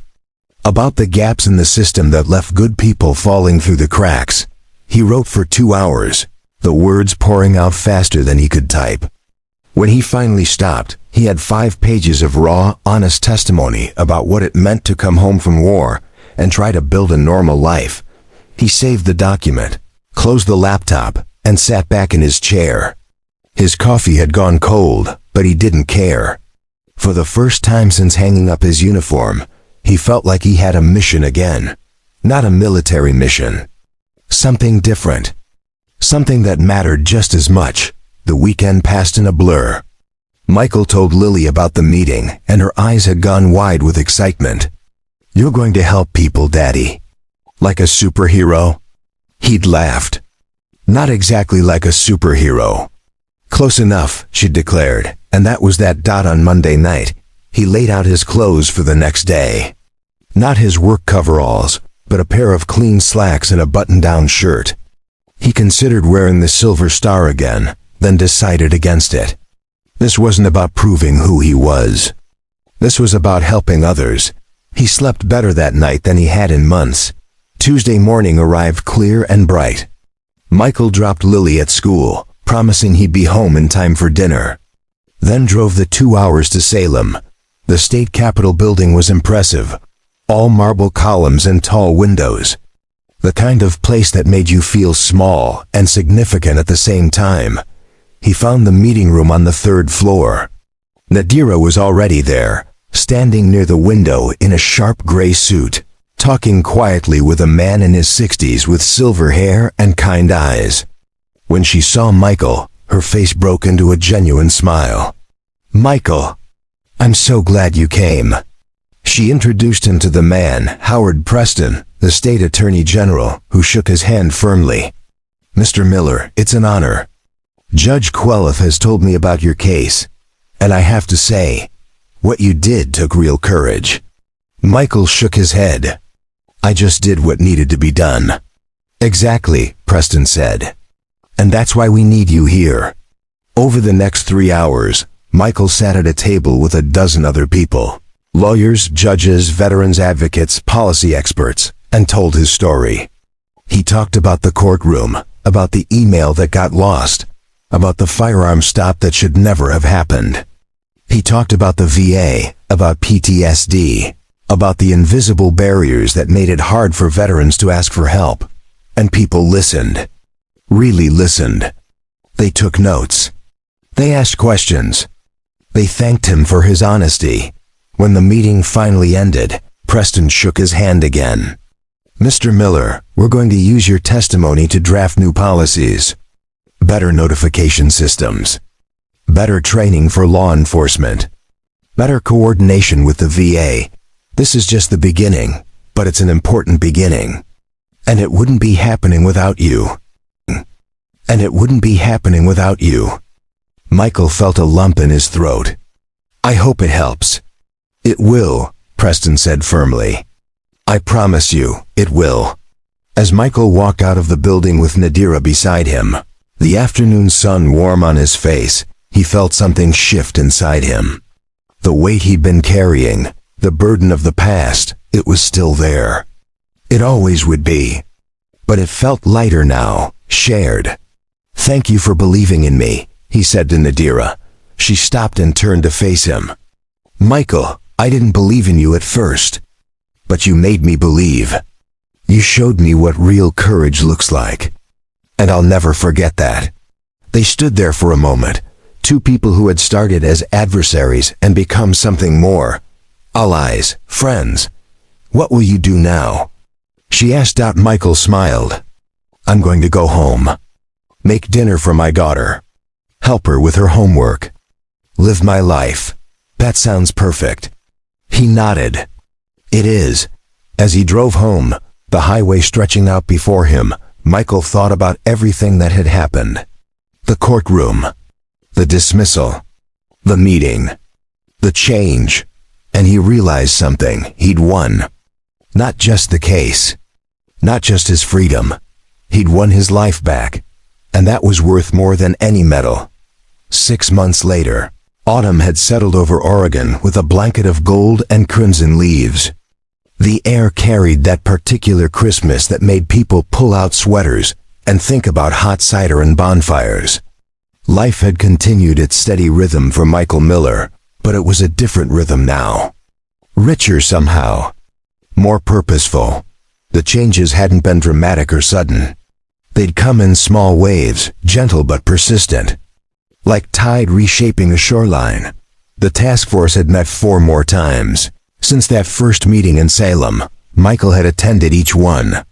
[SPEAKER 1] About the gaps in the system that left good people falling through the cracks. He wrote for 2 hours, the words pouring out faster than he could type. When he finally stopped, he had 5 pages of raw, honest testimony about what it meant to come home from war and try to build a normal life. He saved the document, closed the laptop, and sat back in his chair. His coffee had gone cold, but he didn't care. For the first time since hanging up his uniform, he felt like he had a mission again. Not a military mission. Something different. Something that mattered just as much. The weekend passed in a blur. Michael told Lily about the meeting, and her eyes had gone wide with excitement. "You're going to help people, Daddy. Like a superhero?" He'd laughed. "Not exactly like a superhero." "Close enough," she declared, and that was that. On Monday night, he laid out his clothes for the next day. Not his work coveralls, but a pair of clean slacks and a button-down shirt. He considered wearing the silver star again, then decided against it. This wasn't about proving who he was. This was about helping others. He slept better that night than he had in months. Tuesday morning arrived clear and bright. Michael dropped Lily at school, promising he'd be home in time for dinner. Then drove the 2 hours to Salem. The state capitol building was impressive. All marble columns and tall windows. The kind of place that made you feel small and significant at the same time. He found the meeting room on the 3rd floor. Nadira was already there, standing near the window in a sharp gray suit, talking quietly with a man in his 60s with silver hair and kind eyes. When she saw Michael, her face broke into a genuine smile. "Michael, I'm so glad you came." She introduced him to the man, Howard Preston, the state attorney general, who shook his hand firmly. "Mr. Miller, it's an honor. Judge Queloff has told me about your case, and I have to say, what you did took real courage." Michael shook his head. "I just did what needed to be done." "Exactly," Preston said. "And that's why we need you here." Over the next 3 hours, Michael sat at a table with a dozen other people, lawyers, judges, veterans advocates, policy experts, and told his story. He talked about the courtroom, about the email that got lost, about the firearm stop that should never have happened. He talked about the VA, about PTSD, about the invisible barriers that made it hard for veterans to ask for help. And people listened. Really listened. They took notes. They asked questions. They thanked him for his honesty. When the meeting finally ended, Preston shook his hand again. "Mr. Miller, we're going to use your testimony to draft new policies. Better notification systems. Better training for law enforcement. Better coordination with the VA. This is just the beginning, but it's an important beginning. And it wouldn't be happening without you. And it wouldn't be happening without you." Michael felt a lump in his throat. "I hope it helps." "It will," Preston said firmly. "I promise you, it will." As Michael walked out of the building with Nadira beside him, the afternoon sun warm on his face, he felt something shift inside him. The weight he'd been carrying, the burden of the past, it was still there. It always would be. But it felt lighter now, shared. "Thank you for believing in me," he said to Nadira. She stopped and turned to face him. "Michael, I didn't believe in you at first. But you made me believe. You showed me what real courage looks like. And I'll never forget that." They stood there for a moment, two people who had started as adversaries and become something more. Allies, friends. "What will you do now?" she asked out. Michael smiled. "I'm going to go home. Make dinner for my daughter. Help her with her homework. Live my life. That sounds perfect." He nodded. "It is." As he drove home, the highway stretching out before him, Michael thought about everything that had happened. The courtroom. The dismissal. The meeting. The change. And he realized something. He'd won. Not just the case. Not just his freedom. He'd won his life back. And that was worth more than any medal. 6 months later, autumn had settled over Oregon with a blanket of gold and crimson leaves. The air carried that particular Christmas that made people pull out sweaters and think about hot cider and bonfires. Life had continued its steady rhythm for Michael Miller, but it was a different rhythm now. Richer somehow. More purposeful. The changes hadn't been dramatic or sudden. They'd come in small waves, gentle but persistent. Like tide reshaping a shoreline. The task force had met 4 more times. Since that first meeting in Salem, Michael had attended each one.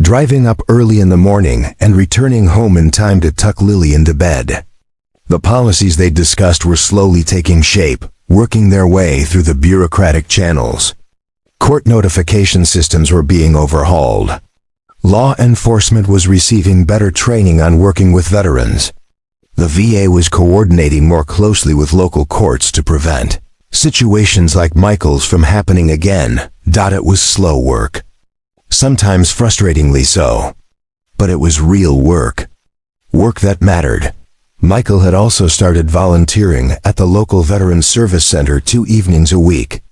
[SPEAKER 1] Driving up early in the morning and returning home in time to tuck Lily into bed. The policies they discussed were slowly taking shape, working their way through the bureaucratic channels. Court notification systems were being overhauled. Law enforcement was receiving better training on working with veterans. The VA was coordinating more closely with local courts to prevent situations like Michael's from happening again. It was slow work. Sometimes frustratingly so. But it was real work. Work that mattered. Michael had also started volunteering at the local Veterans Service Center 2 evenings a week.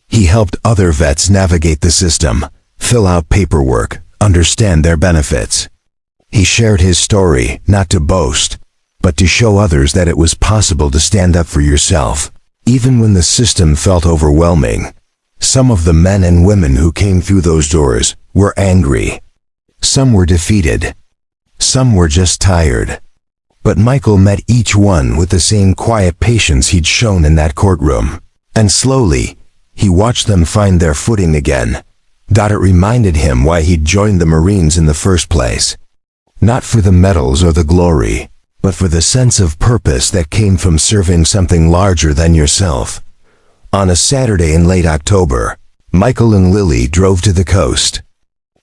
[SPEAKER 1] He helped other vets navigate the system, fill out paperwork, understand their benefits. He shared his story, not to boast, but to show others that it was possible to stand up for yourself, even when the system felt overwhelming. Some of the men and women who came through those doors were angry. Some were defeated. Some were just tired. But Michael met each one with the same quiet patience he'd shown in that courtroom. And slowly, he watched them find their footing again, It reminded him why he'd joined the Marines in the first place. Not for the medals or the glory, but for the sense of purpose that came from serving something larger than yourself. On a Saturday in late October, Michael and Lily drove to the coast.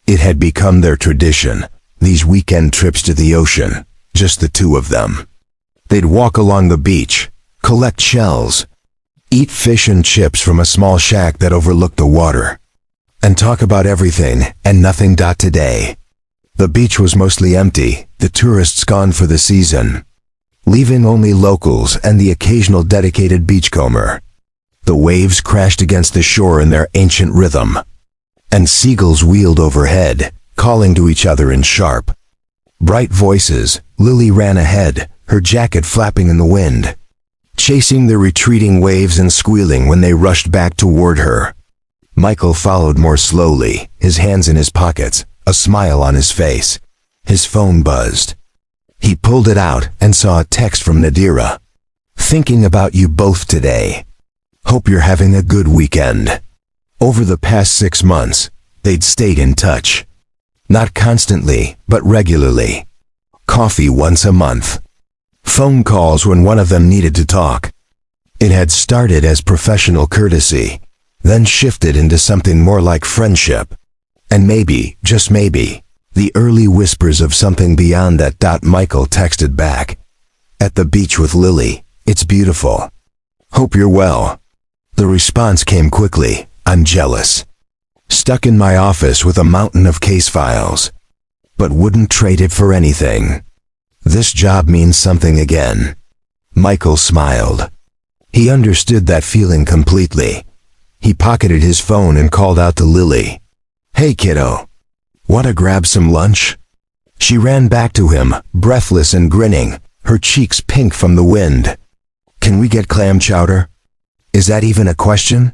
[SPEAKER 1] It had become their tradition, these weekend trips to the ocean, just the two of them. They'd walk along the beach, collect shells, eat fish and chips from a small shack that overlooked the water, and talk about everything and nothing. Today, the beach was mostly empty, the tourists gone for the season, leaving only locals and the occasional dedicated beachcomber. The waves crashed against the shore in their ancient rhythm, and seagulls wheeled overhead, calling to each other in sharp, bright voices. Lily ran ahead, her jacket flapping in the wind, chasing the retreating waves and squealing when they rushed back toward her. Michael followed more slowly, his hands in his pockets, a smile on his face. His phone buzzed. He pulled it out and saw a text from Nadira. "Thinking about you both today. Hope you're having a good weekend." Over the past 6 months, they'd stayed in touch. Not constantly, but regularly. Coffee once a month. Phone calls when one of them needed to talk. It had started as professional courtesy, then shifted into something more like friendship. And maybe, just maybe, the early whispers of something beyond that. Michael texted back. "At the beach with Lily, it's beautiful. Hope you're well." The response came quickly. "I'm jealous. Stuck in my office with a mountain of case files. But wouldn't trade it for anything. This job means something again." Michael smiled. He understood that feeling completely. He pocketed his phone and called out to Lily. "Hey kiddo, wanna grab some lunch?" She ran back to him, breathless and grinning, her cheeks pink from the wind. "Can we get clam chowder? Is that even a question?"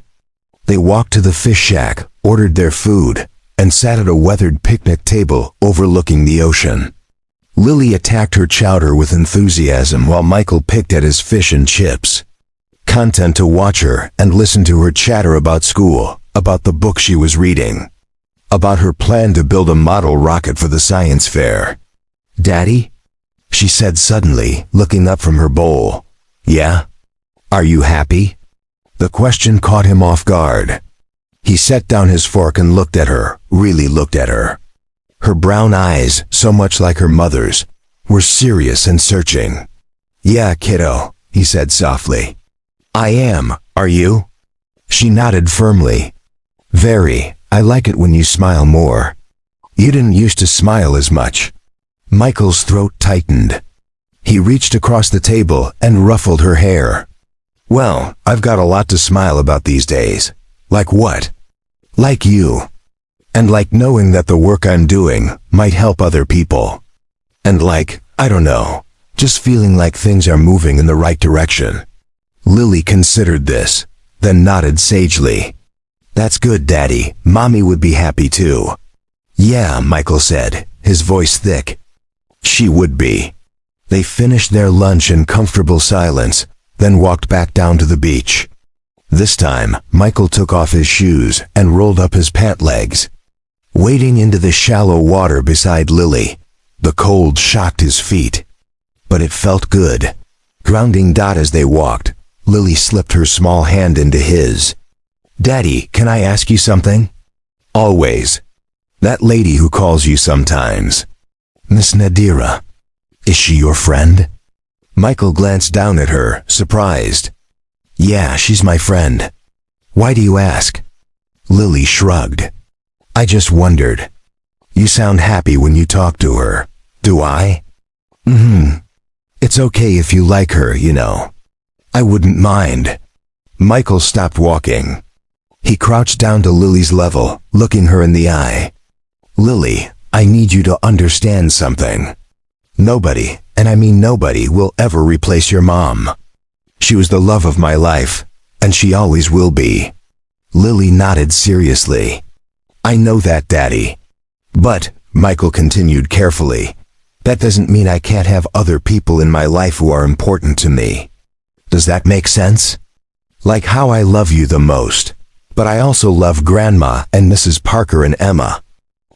[SPEAKER 1] They walked to the fish shack, ordered their food, and sat at a weathered picnic table overlooking the ocean. Lily attacked her chowder with enthusiasm while Michael picked at his fish and chips. Content to watch her and listen to her chatter about school, about the book she was reading, about her plan to build a model rocket for the science fair. "Daddy?" she said suddenly, looking up from her bowl. "Yeah? Are you happy?" The question caught him off guard. He set down his fork and looked at her, really looked at her. Her brown eyes, so much like her mother's, were serious and searching. "Yeah, kiddo," he said softly. "I am, are you?" She nodded firmly. "Very, I like it when you smile more. You didn't used to smile as much." Michael's throat tightened. He reached across the table and ruffled her hair. "Well, I've got a lot to smile about these days." "Like what?" "Like you. And like knowing that the work I'm doing might help other people. And like, I don't know, just feeling like things are moving in the right direction." Lily considered this, then nodded sagely. "That's good, Daddy. Mommy would be happy too." "Yeah," Michael said, his voice thick. "She would be." They finished their lunch in comfortable silence, then walked back down to the beach. This time, Michael took off his shoes and rolled up his pant legs. Wading into the shallow water beside Lily, the cold shocked his feet. But it felt good. Grounding. As they walked, Lily slipped her small hand into his. "Daddy, can I ask you something?" "Always. That lady who calls you sometimes. Miss Nadira. Is she your friend?" Michael glanced down at her, surprised. "Yeah, she's my friend. Why do you ask?" Lily shrugged. "I just wondered. You sound happy when you talk to her. Do I?" It's okay if you like her, you know. I wouldn't mind." Michael stopped walking. He crouched down to Lily's level, looking her in the eye. "Lily, I need you to understand something. Nobody, and I mean nobody, will ever replace your mom. She was the love of my life, and she always will be." Lily nodded seriously. "I know that, Daddy. But," Michael continued carefully, "that doesn't mean I can't have other people in my life who are important to me. Does that make sense? Like how I love you the most, But I also love Grandma and Mrs. Parker and Emma.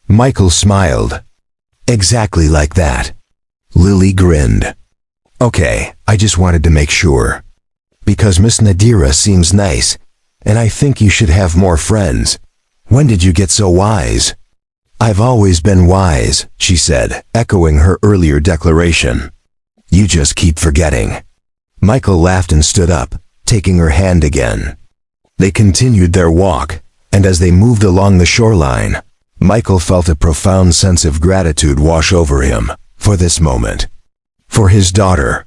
[SPEAKER 1] Michael smiled. Exactly like that. Lily grinned. Okay, I just wanted to make sure. Because Miss Nadira seems nice, and I think you should have more friends. When did you get so wise? I've always been wise, she said, echoing her earlier declaration. You just keep forgetting. Michael laughed and stood up, taking her hand again. They continued their walk, and as they moved along the shoreline, Michael felt a profound sense of gratitude wash over him, for this moment. For his daughter.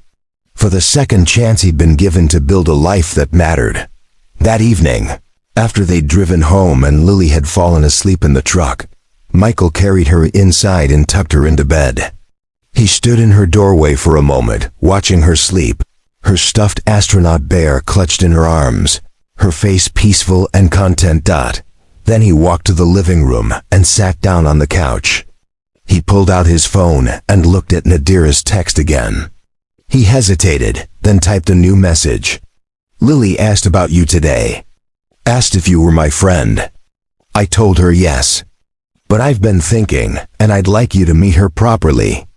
[SPEAKER 1] For the second chance he'd been given to build a life that mattered. That evening, after they'd driven home and Lily had fallen asleep in the truck, Michael carried her inside and tucked her into bed. He stood in her doorway for a moment, watching her sleep, her stuffed astronaut bear clutched in her arms, her face peaceful and content. Then he walked to the living room and sat down on the couch. He pulled out his phone and looked at Nadira's text again. He hesitated, then typed a new message. Lily asked about you today. Asked if you were my friend. I told her yes. But I've been thinking, and I'd like you to meet her properly.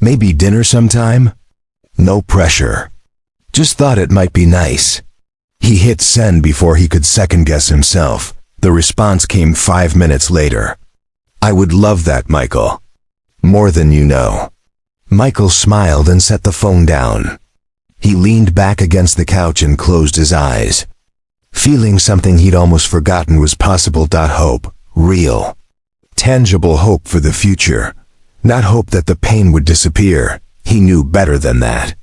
[SPEAKER 1] Maybe dinner sometime? No pressure. Just thought it might be nice. He hit send before he could second-guess himself. The response came 5 minutes later. I would love that, Michael. More than you know. Michael smiled and set the phone down. He leaned back against the couch and closed his eyes. Feeling something he'd almost forgotten was possible. Hope. Real. Tangible hope for the future. Not hope that the pain would disappear. He knew better than that.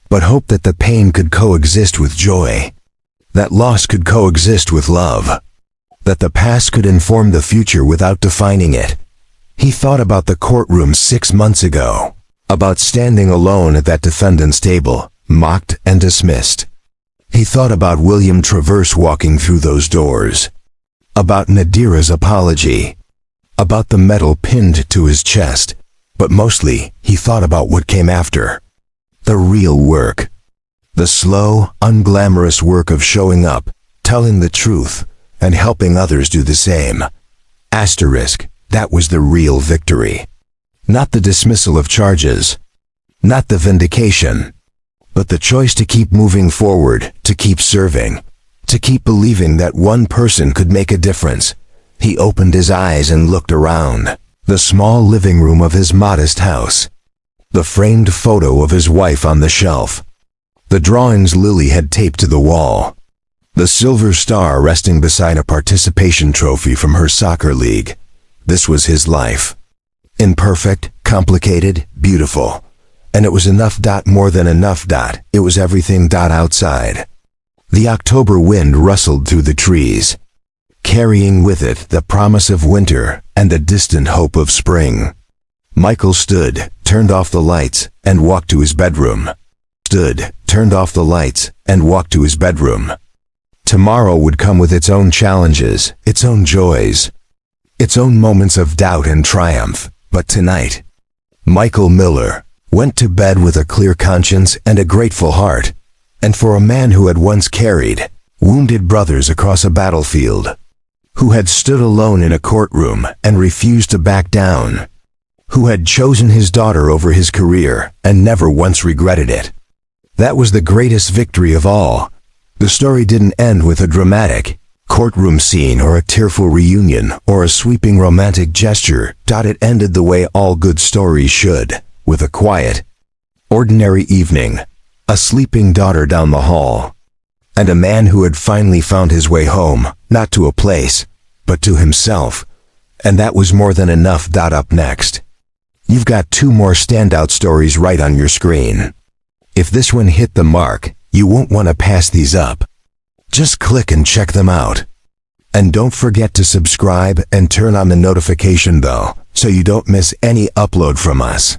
[SPEAKER 1] But hope that the pain could coexist with joy. That loss could coexist with love. That the past could inform the future without defining it. He thought about the courtroom 6 months ago. About standing alone at that defendant's table, mocked and dismissed. He thought about William Traverse walking through those doors. About Nadira's apology. About the medal pinned to his chest. But mostly, he thought about what came after. The real work. The slow, unglamorous work of showing up, telling the truth, and helping others do the same. Asterisk, that was the real victory. Not the dismissal of charges. Not the vindication. But the choice to keep moving forward, to keep serving, to keep believing that one person could make a difference. He opened his eyes and looked around. The small living room of his modest house. The framed photo of his wife on the shelf. The drawings Lily had taped to the wall. The silver star resting beside a participation trophy from her soccer league. This was his life. Imperfect, complicated, beautiful. And it was enough. More than enough. It was everything. Outside. The October wind rustled through the trees, carrying with it the promise of winter and the distant hope of spring. Michael stood, turned off the lights, and walked to his bedroom. Tomorrow would come with its own challenges, its own joys, its own moments of doubt and triumph. But tonight, Michael Miller went to bed with a clear conscience and a grateful heart. And for a man who had once carried wounded brothers across a battlefield, who had stood alone in a courtroom and refused to back down, who had chosen his daughter over his career and never once regretted it. That was the greatest victory of all. The story didn't end with a dramatic courtroom scene or a tearful reunion or a sweeping romantic gesture. It ended the way all good stories should, with a quiet, ordinary evening, a sleeping daughter down the hall, and a man who had finally found his way home, not to a place, but to himself. And that was more than enough. Up next, you've got 2 more standout stories right on your screen. If this one hit the mark, you won't want to pass these up. Just click and check them out. And don't forget to subscribe and turn on the notification bell so you don't miss any upload from us.